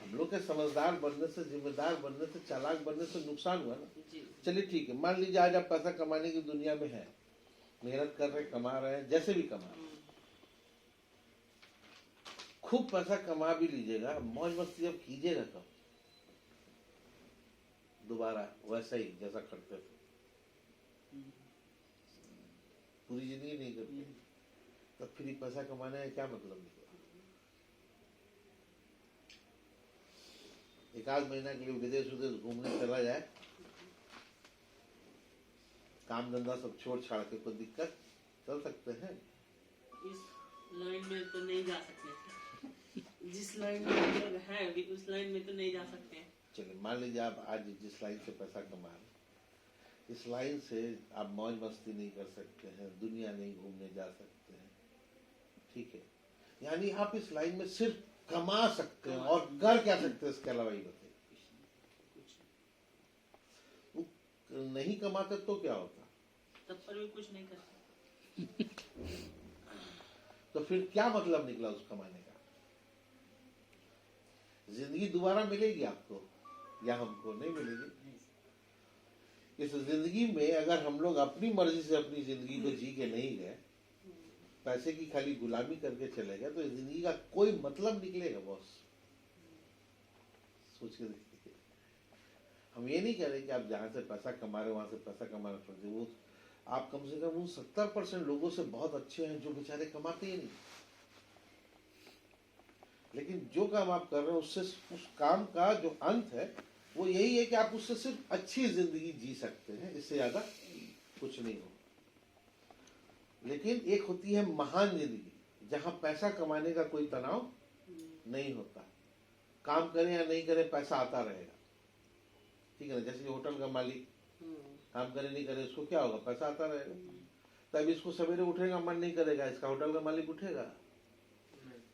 हम लोग लोग के समझदार बनने से, जिम्मेदार बनने से, चालाक बनने से नुकसान हुआ ना। जी चलिए ठीक है, मान लीजिए आज आप पैसा कमाने की दुनिया में है, मेहनत कर रहे, कमा रहे हैं, जैसे भी कमा रहे हैं, खूब पैसा कमा भी लीजिएगा, मौज मस्ती जब कीजिएगा कब दोबारा वैसा ही जैसा करते थे, पूरी जिंदगी नहीं करते, तब फिर पैसा कमाने का क्या मतलब निकला। एक आध महीना के लिए विदेश उदेश घूमने चला जाए, काम धंधा सब छोड़ छाड़ के, कोई दिक्कत, चल सकते हैं। इस लाइन में तो नहीं जा सकते, जिस लाइन में हम लोग हैं अभी उस लाइन में तो नहीं जा सकते हैं। चलिए मान लीजिए आप आज जिस लाइन से पैसा कमा रहे, इस लाइन से आप मौज मस्ती नहीं कर सकते हैं, दुनिया नहीं घूमने जा सकते हैं, ठीक है, यानी आप इस लाइन में सिर्फ कमा सकते हैं और कर क्या सकते हैं, इसके अलावा ही बताइए। नहीं कमाते तो क्या होता, तब पर भी कुछ नहीं कर सकते। तो फिर क्या मतलब निकला उस कमाने का। जिंदगी दोबारा मिलेगी आपको या हमको, नहीं मिलेगी। इस जिंदगी में अगर हम लोग अपनी मर्जी से अपनी जिंदगी को जी के नहीं गए, पैसे की खाली गुलामी करके चले गए, तो इस जिंदगी का कोई मतलब निकलेगा बॉस, सोच के देखिए। हम ये नहीं कह रहे कि आप जहां से पैसा कमा रहे वहां से पैसा कमाना छोड़ दीजिए, वो आप कम से कम उन 70% लोगों से बहुत अच्छे हैं जो बेचारे कमाते ही नहीं, लेकिन जो काम आप कर रहे हैं उससे, उस काम का जो अंत है वो यही है कि आप उससे सिर्फ अच्छी जिंदगी जी सकते हैं, इससे ज्यादा कुछ नहीं हो। लेकिन एक होती है महान जिंदगी, जहां पैसा कमाने का कोई तनाव नहीं होता, काम करें या नहीं करें पैसा आता रहेगा, ठीक है ना। जैसे होटल का मालिक काम करे नहीं करे, उसको क्या होगा, पैसा आता रहेगा। तब इसको सवेरे उठेगा मन नहीं करेगा, इसका होटल का मालिक उठेगा,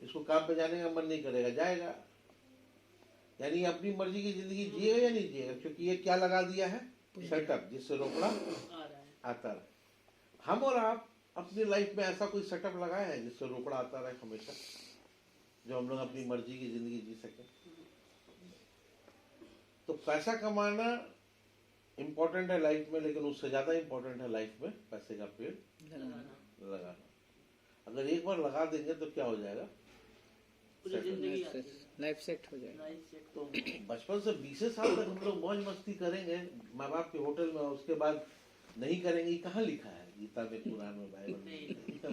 इसको काम पे जाने का मन नहीं करेगा, जाएगा। यानी अपनी मर्जी की जिंदगी जिएगा या नहीं जिएगा, क्योंकि ये क्या लगा दिया है, सेटअप, जिससे रोकड़ा आता रहे। हम और आप अपनी लाइफ में ऐसा कोई सेटअप लगाया है जिससे रोकड़ा आता रहे हमेशा, जो हम लोग अपनी मर्जी की जिंदगी जी सके। तो पैसा कमाना इम्पोर्टेंट है लाइफ में, लेकिन उससे ज्यादा इम्पोर्टेंट है लाइफ में पैसे का पेड़ लगाना। अगर एक बार लगा देंगे तो क्या हो जाएगा, पूरी जिंदगी लाइफ सेट हो जाएगा। तो बचपन से 20 साल तक हम लोग मौज मस्ती करेंगे माँ बाप के होटल में, उसके बाद नहीं करेंगे, कहाँ लिखा है गीता में, कुरान में, बाइबल में, ठीक है।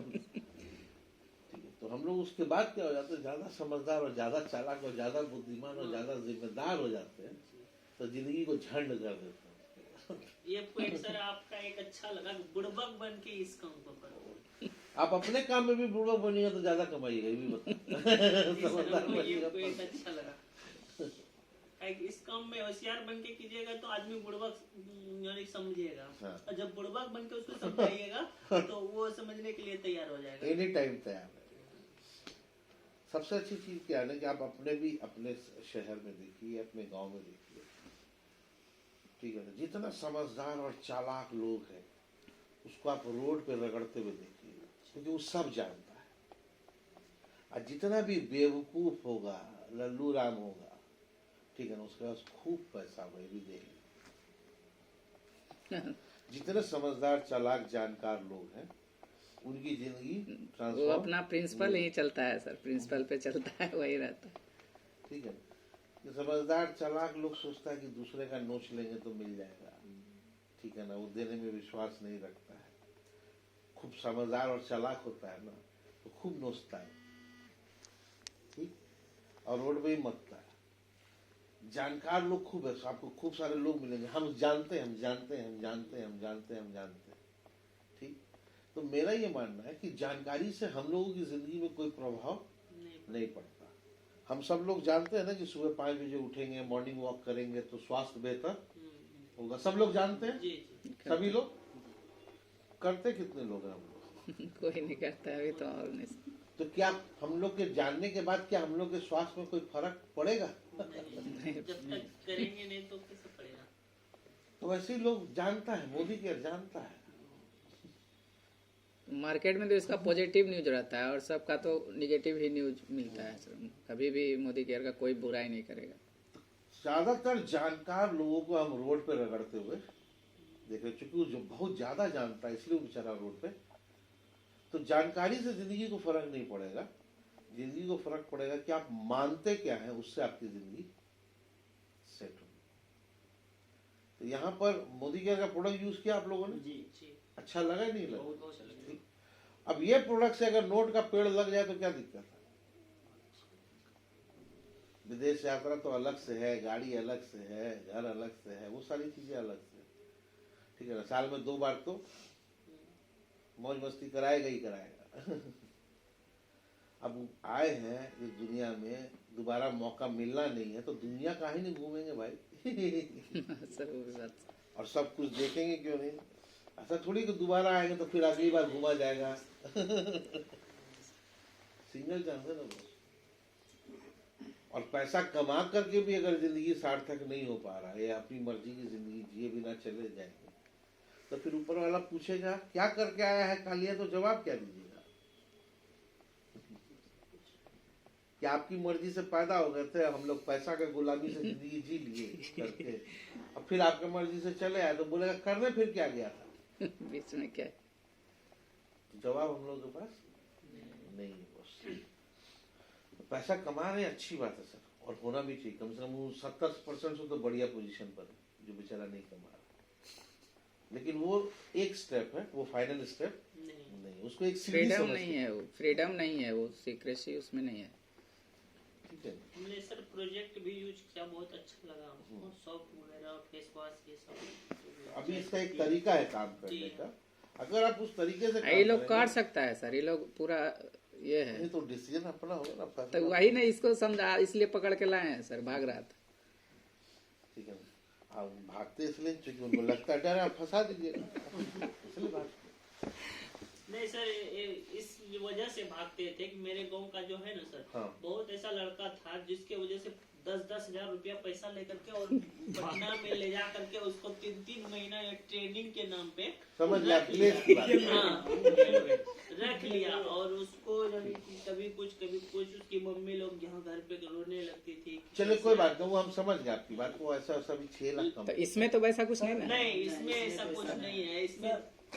तो हम लोग उसके बाद क्या हो जाते हैं, ज्यादा समझदार और ज्यादा चालाक और ज्यादा बुद्धिमान और ज्यादा जिम्मेदार हो जाते हैं, तो जिंदगी को झंड कर देते हैं। ये पॉइंट सर आपका एक अच्छा लगा, बुड़बक बन के इस काम को करो। आप अपने काम में भी बुड़बक बनिएगा तो ज्यादा कमाइएगा, ये भी समझदार ये पॉइंट अच्छा लगा। इस काम में होशियार बन के कीजिएगा तो आदमी बुड़बक यानी समझेगा, और जब बुड़बक बन के उसको समझाइएगा तो वो समझने के लिए तैयार हो जाएगा, एनी टाइम तैयार है। सबसे अच्छी चीज क्या है ना कि आप अपने शहर में देखिए, अपने गांव में देखिए, ठीक है ना, जितना समझदार और चालाक लोग हैं उसको आप रोड पे रगड़ते हुए देखिए, क्योंकि वो सब जानता है। और जितना भी बेवकूफ होगा, लल्लू राम होगा, ठीक है ना, उसके पास खूब पैसा हुआ, भी देख। जितने समझदार चालाक जानकार लोग हैं उनकी जिंदगी वो अपना प्रिंसिपल ही चलता है सर, प्रिंसिपल पे चलता है, वही रहता है, ठीक है। कि समझदार चालाक लोग सोचता है कि दूसरे का नोच लेंगे तो मिल जाएगा, ठीक है ना, वो देने में विश्वास नहीं रखता है। खूब समझदार और चालाक होता है ना तो खूब नोचता है, ठीक, और रोड पे ही मरता है। जानकार लोग खूब है, आपको खूब सारे लोग मिलेंगे, हम जानते हैं, हम जानते हैं, हम जानते हैं, हम जानते हैं, हम जानते हैं, ठीक। तो मेरा ये मानना है कि जानकारी से हम लोगों की जिंदगी में कोई प्रभाव नहीं पड़ता। हम सब लोग जानते हैं ना कि सुबह 5 बजे उठेंगे, मॉर्निंग वॉक करेंगे तो स्वास्थ्य बेहतर होगा, सब लोग जानते हैं, सभी लोग करते, कितने लोग हैं हम लोग कोई नहीं करता अभी तो, और नहीं। तो क्या हम लोग के जानने के बाद क्या हम लोग के स्वास्थ्य में कोई फर्क पड़ेगा? जब तक करेंगे नहीं तो कैसे पड़ेगा। तो वैसे ही लोग जानता है, मोदी केयर जानता है। मार्केट में तो इसका पॉजिटिव न्यूज रहता है और सबका तो निगेटिव ही न्यूज मिलता है सर। कभी भी मोदी केयर का कोई बुराई नहीं करेगा। ज्यादातर जानकार लोगों को हम रोड पे रगड़ते हुए देखे, चूंकि वो जो बहुत ज्यादा जानता है इसलिए वो बेचारा रोड पे। तो जानकारी से जिंदगी को फर्क नहीं पड़ेगा, जिंदगी को फर्क पड़ेगा कि आप मानते क्या हैं, उससे आपकी जिंदगी सेट होगी। तो यहाँ पर मोदी केयर का प्रोडक्ट यूज किया आप लोगों ने, जी जी अच्छा लगा नहीं लगा? बहुत अच्छा लगा। अब ये प्रोडक्ट से अगर नोट का पेड़ लग जाए तो क्या दिक्कत है? विदेश यात्रा तो अलग से है, गाड़ी अलग से है, घर अलग से है, वो सारी चीजें अलग से है, ठीक है ना। साल में 2 बार तो मौज मस्ती कराएगा ही कराएगा। अब आए हैं इस दुनिया में, दोबारा मौका मिलना नहीं है तो दुनिया काहे नहीं घूमेंगे भाई? सर वो भी बात। और सब कुछ देखेंगे क्यों नहीं? ऐसा थोड़ी कि दोबारा आएंगे तो फिर अगली बार घूमा जाएगा। सिंगल चांस है ना बस। और पैसा कमा करके भी अगर जिंदगी सार्थक नहीं हो पा रहा है, या अपनी मर्जी की जिंदगी जिए बिना चले जाएंगे, तो फिर ऊपर वाला पूछेगा क्या करके आया है कालिया, तो जवाब क्या दीजिएगा? कि आपकी मर्जी से पैदा हो गए थे, हम लोग पैसा का गुलामी से जिंदगी जी लिए करके, अब फिर आपकी मर्जी से चले आए तो बोलेगा करने फिर क्या गया था? बीच में क्या है? तो जवाब हम लोग के पास नहीं है बस। पैसा कमा रहे हैं, अच्छी बात है सर, और होना भी चाहिए। कम से कम 70% से तो बढ़िया पोजीशन पर है जो बेचारा नहीं कमा रहा। लेकिन वो एक स्टेप है, वो फाइनल स्टेप नहीं, उसको एक सीढ़ी फ्रीडम समझ नहीं है, वो फ्रीडम नहीं है, वो सीक्रेसी उसमें नहीं है। ठीक है। हमने सर प्रोजेक्ट भी यूज किया, बहुत अच्छा लगा हमको, सॉप वगैरह फेस वॉश ये सब। अभी इसका एक तरीका है काम करने का, अगर आप उस तरीके से ये लोग काट सकता है सर, ये लोग पूरा ये है। नहीं तो डिसीजन अपना होगा ना, तो फैसला। वही नहीं इसको समझा, इसलिए पकड़ के लाए हैं सर, भाग रहा था। ठीक है, आप भागते इसलिए क्योंकि उनको लगता है डर, आप फंसा दीजिएगा इसलिए भागते। नहीं सर, इस वजह से भागते थे कि मेरे गांव का जो है ना सर, हाँ। बहुत ऐसा लड़का था जिसके वजह से 10-10 हजार रुपया पैसा लेकर के और पटना में ले जा करके उसको 3-3 महीना या ट्रेनिंग के नाम पे समझ लिया, प्लेस की बात है। हाँ, रख लिया। और उसको जब कभी कुछ उसकी मम्मी लोग यहाँ घर पे रोने लगती थी। चलिए कोई बात नहीं, वो हम समझ गए आपकी बात को। ऐसा वैसा भी 6 लाख कम तो इसमें तो वैसा कुछ नहीं ना। नहीं, इसमें ऐसा कुछ नहीं है। इसमें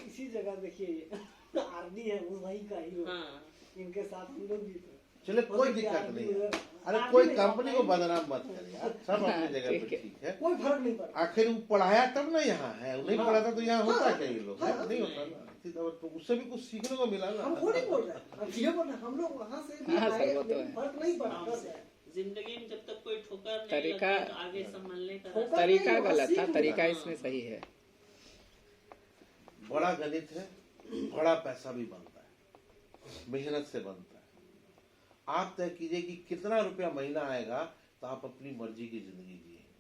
इसी जगह देखिए आरडी है वो वही का हीरो, हाँ, इनके साथ हम लोग भी थे। चले कोई दिक्कत नहीं है। अरे कोई कंपनी को बदनाम मत करिए यार, सब अपनी जगह पे ठीक है। ठीक है। कोई फर्क नहीं पड़ा। आखिर वो पढ़ाया तब ना यहाँ है, वो नहीं हाँ। पढ़ाता तो यहाँ होता हाँ। क्या ये लोग? हाँ। नहीं होता ना। तो उससे भी कुछ सीखने को मिला हम ना। वो नहीं बोल रहे, हम ये बोल रहे हैं, हम लोग वहाँ से भी हाँ, सर, आए, वो तो लेकिन है। फर्क नहीं पड़ा। बस जिंदगी में जब तक कोई ठोकर नहीं तरीका- लगता तो आगे संभलने का ठोकर- तरीका नहीं, गलत था, सीख तरीका मिला। इसमें सही है। बड़ा गणित है, बड़ा पैसा भी बनता है, मेहनत से बनता है। आप तय कीजिए कि कितना रुपया महीना आएगा तो आप अपनी मर्जी की जिंदगी जिएंगे।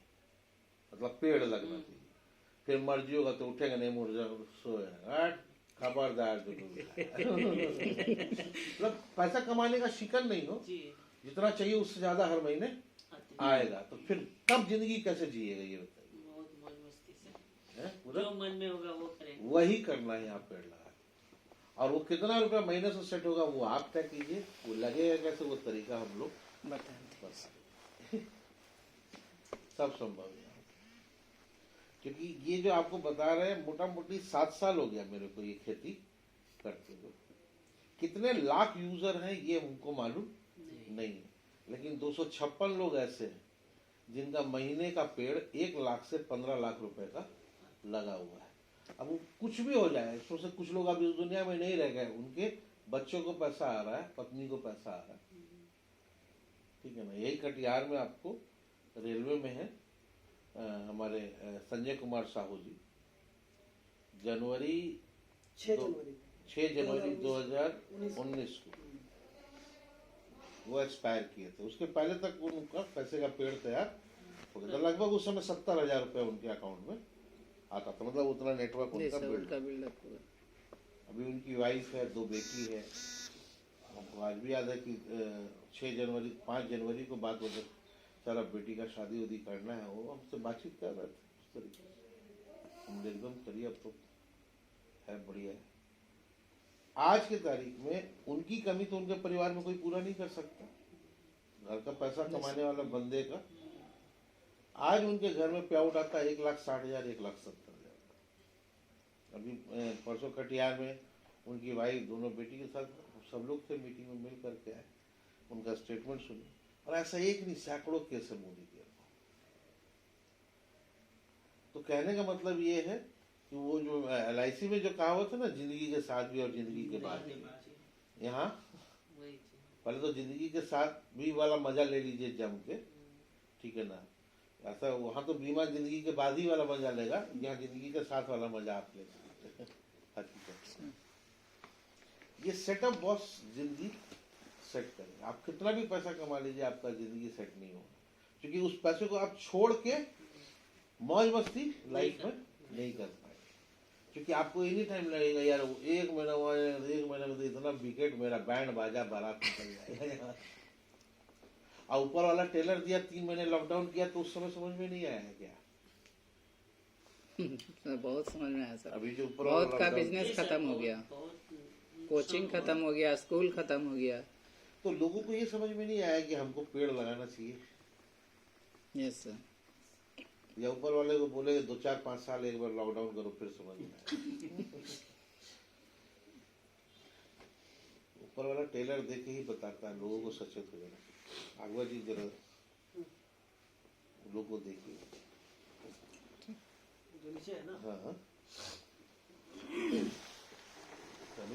मतलब पेड़ लगना चाहिए, फिर मर्जी होगा तो उठेगा, नहीं मुड़ जाएगा सोएगा, खबरदार जो मतलब पैसा कमाने का शिकन नहीं हो, जी जितना चाहिए उससे ज्यादा हर महीने आएगा, तो फिर तब जिंदगी कैसे जिएगा ये बताइए? बहुत मौज मस्ती से हैं? पूरा जो मन में होगा वो करेंगे। वही करना है, आप पेड़ लगा। और वो कितना रुपया महीने से सेट होगा वो आप तय कीजिए, वो लगेगा कैसे, वो तरीका हम लोग बता बता सब संभव है। क्योंकि ये जो आपको बता रहे हैं, मोटा मोटी 7 साल हो गया मेरे को ये खेती करते हुए। कितने लाख यूजर हैं ये हमको मालूम नहीं है, लेकिन 256 लोग ऐसे हैं जिनका महीने का पेड़ 1 लाख से 15 लाख रुपए का लगा हुआ है। अब वो कुछ भी हो जाए, इसमें से कुछ लोग अभी उस दुनिया में नहीं रह गए, उनके बच्चों को पैसा आ रहा है, पत्नी को पैसा आ रहा है, ठीक है ना। यही कटिहार में आपको रेलवे में है, हमारे संजय कुमार साहू जी, 6 जनवरी 6 जनवरी 2019 को वो एक्सपायर किए थे। उसके पहले तक उनका पैसे का पेड़ तैयार हो गया था। लगभग उस समय 70,000 रुपये उनके अकाउंट में आता था, मतलब उतना नेटवर्क उनका बिल्डअप हुआ। अभी उनकी वाइफ है, 2 बेटी है। हमको आज भी याद है कि 5 जनवरी को बात हो गई, सर अब बेटी का शादी उदी करना है, वो हमसे बातचीत कर रहे थे उस तरीके से। हमने एकदम करिए, अब तो है बढ़िया है। आज के तारीख में उनकी कमी तो उनके परिवार में कोई पूरा नहीं कर सकता। घर का पैसा कमाने वाला बंदे का आज उनके घर में पेआउट आता है 1,60,000 1,70,000। अभी परसों कटिहार में उनकी वाइफ दोनों बेटी के साथ सब लोग थे, मीटिंग में मिल करके आए, उनका स्टेटमेंट सुने। और ऐसा एक नहीं, सैकड़ों केस है मोदी के। तो कहने का मतलब ये है कि वो जो LIC में जो कहावत है ना, जिंदगी के साथ भी और जिंदगी के बाद भी, यहाँ पहले तो जिंदगी के साथ भी वाला मजा ले लीजिए जम के, ठीक है ना। ऐसा वहां तो बीमा जिंदगी के बाद ही वाला मजा लेगा, यहाँ जिंदगी के साथ वाला मजा आप ले सकते हैं। हकीकत ये सेटअप बॉस जिंदगी सेट करेगा। आप कितना भी पैसा कमा लीजिए, आपका जिंदगी सेट नहीं होगा, क्योंकि उस पैसे को आप छोड़ के मौज मस्ती लाइफ में नहीं कर पाए। क्योंकि आपको एनी टाइम लगेगा यार, वो एक महीना में तो इतना विकेट मेरा बैंड बाजा बारात निकल जाएगा। और ऊपर वाला टेलर दिया 3 महीने लॉकडाउन किया, तो उस समय समझ में नहीं आया है क्या? बहुत समझ में आया सर। अभी जो ऊपर बहुत का बिजनेस खत्म हो गया, कोचिंग खत्म हो गया, स्कूल खत्म हो गया। तो लोगों को ये समझ में नहीं आया कि हमको पेड़ लगाना चाहिए। Yes sir. या ऊपर वाले को बोले 2-4-5 साल एक बार लॉकडाउन करो, फिर समझ में आए। ऊपर वाला टेलर देख के ही बताता है लोगों को सचेत हो जाना। आगवा जी जरा लोगों को देखिए, जो नीचे है ना, हाँ हाँ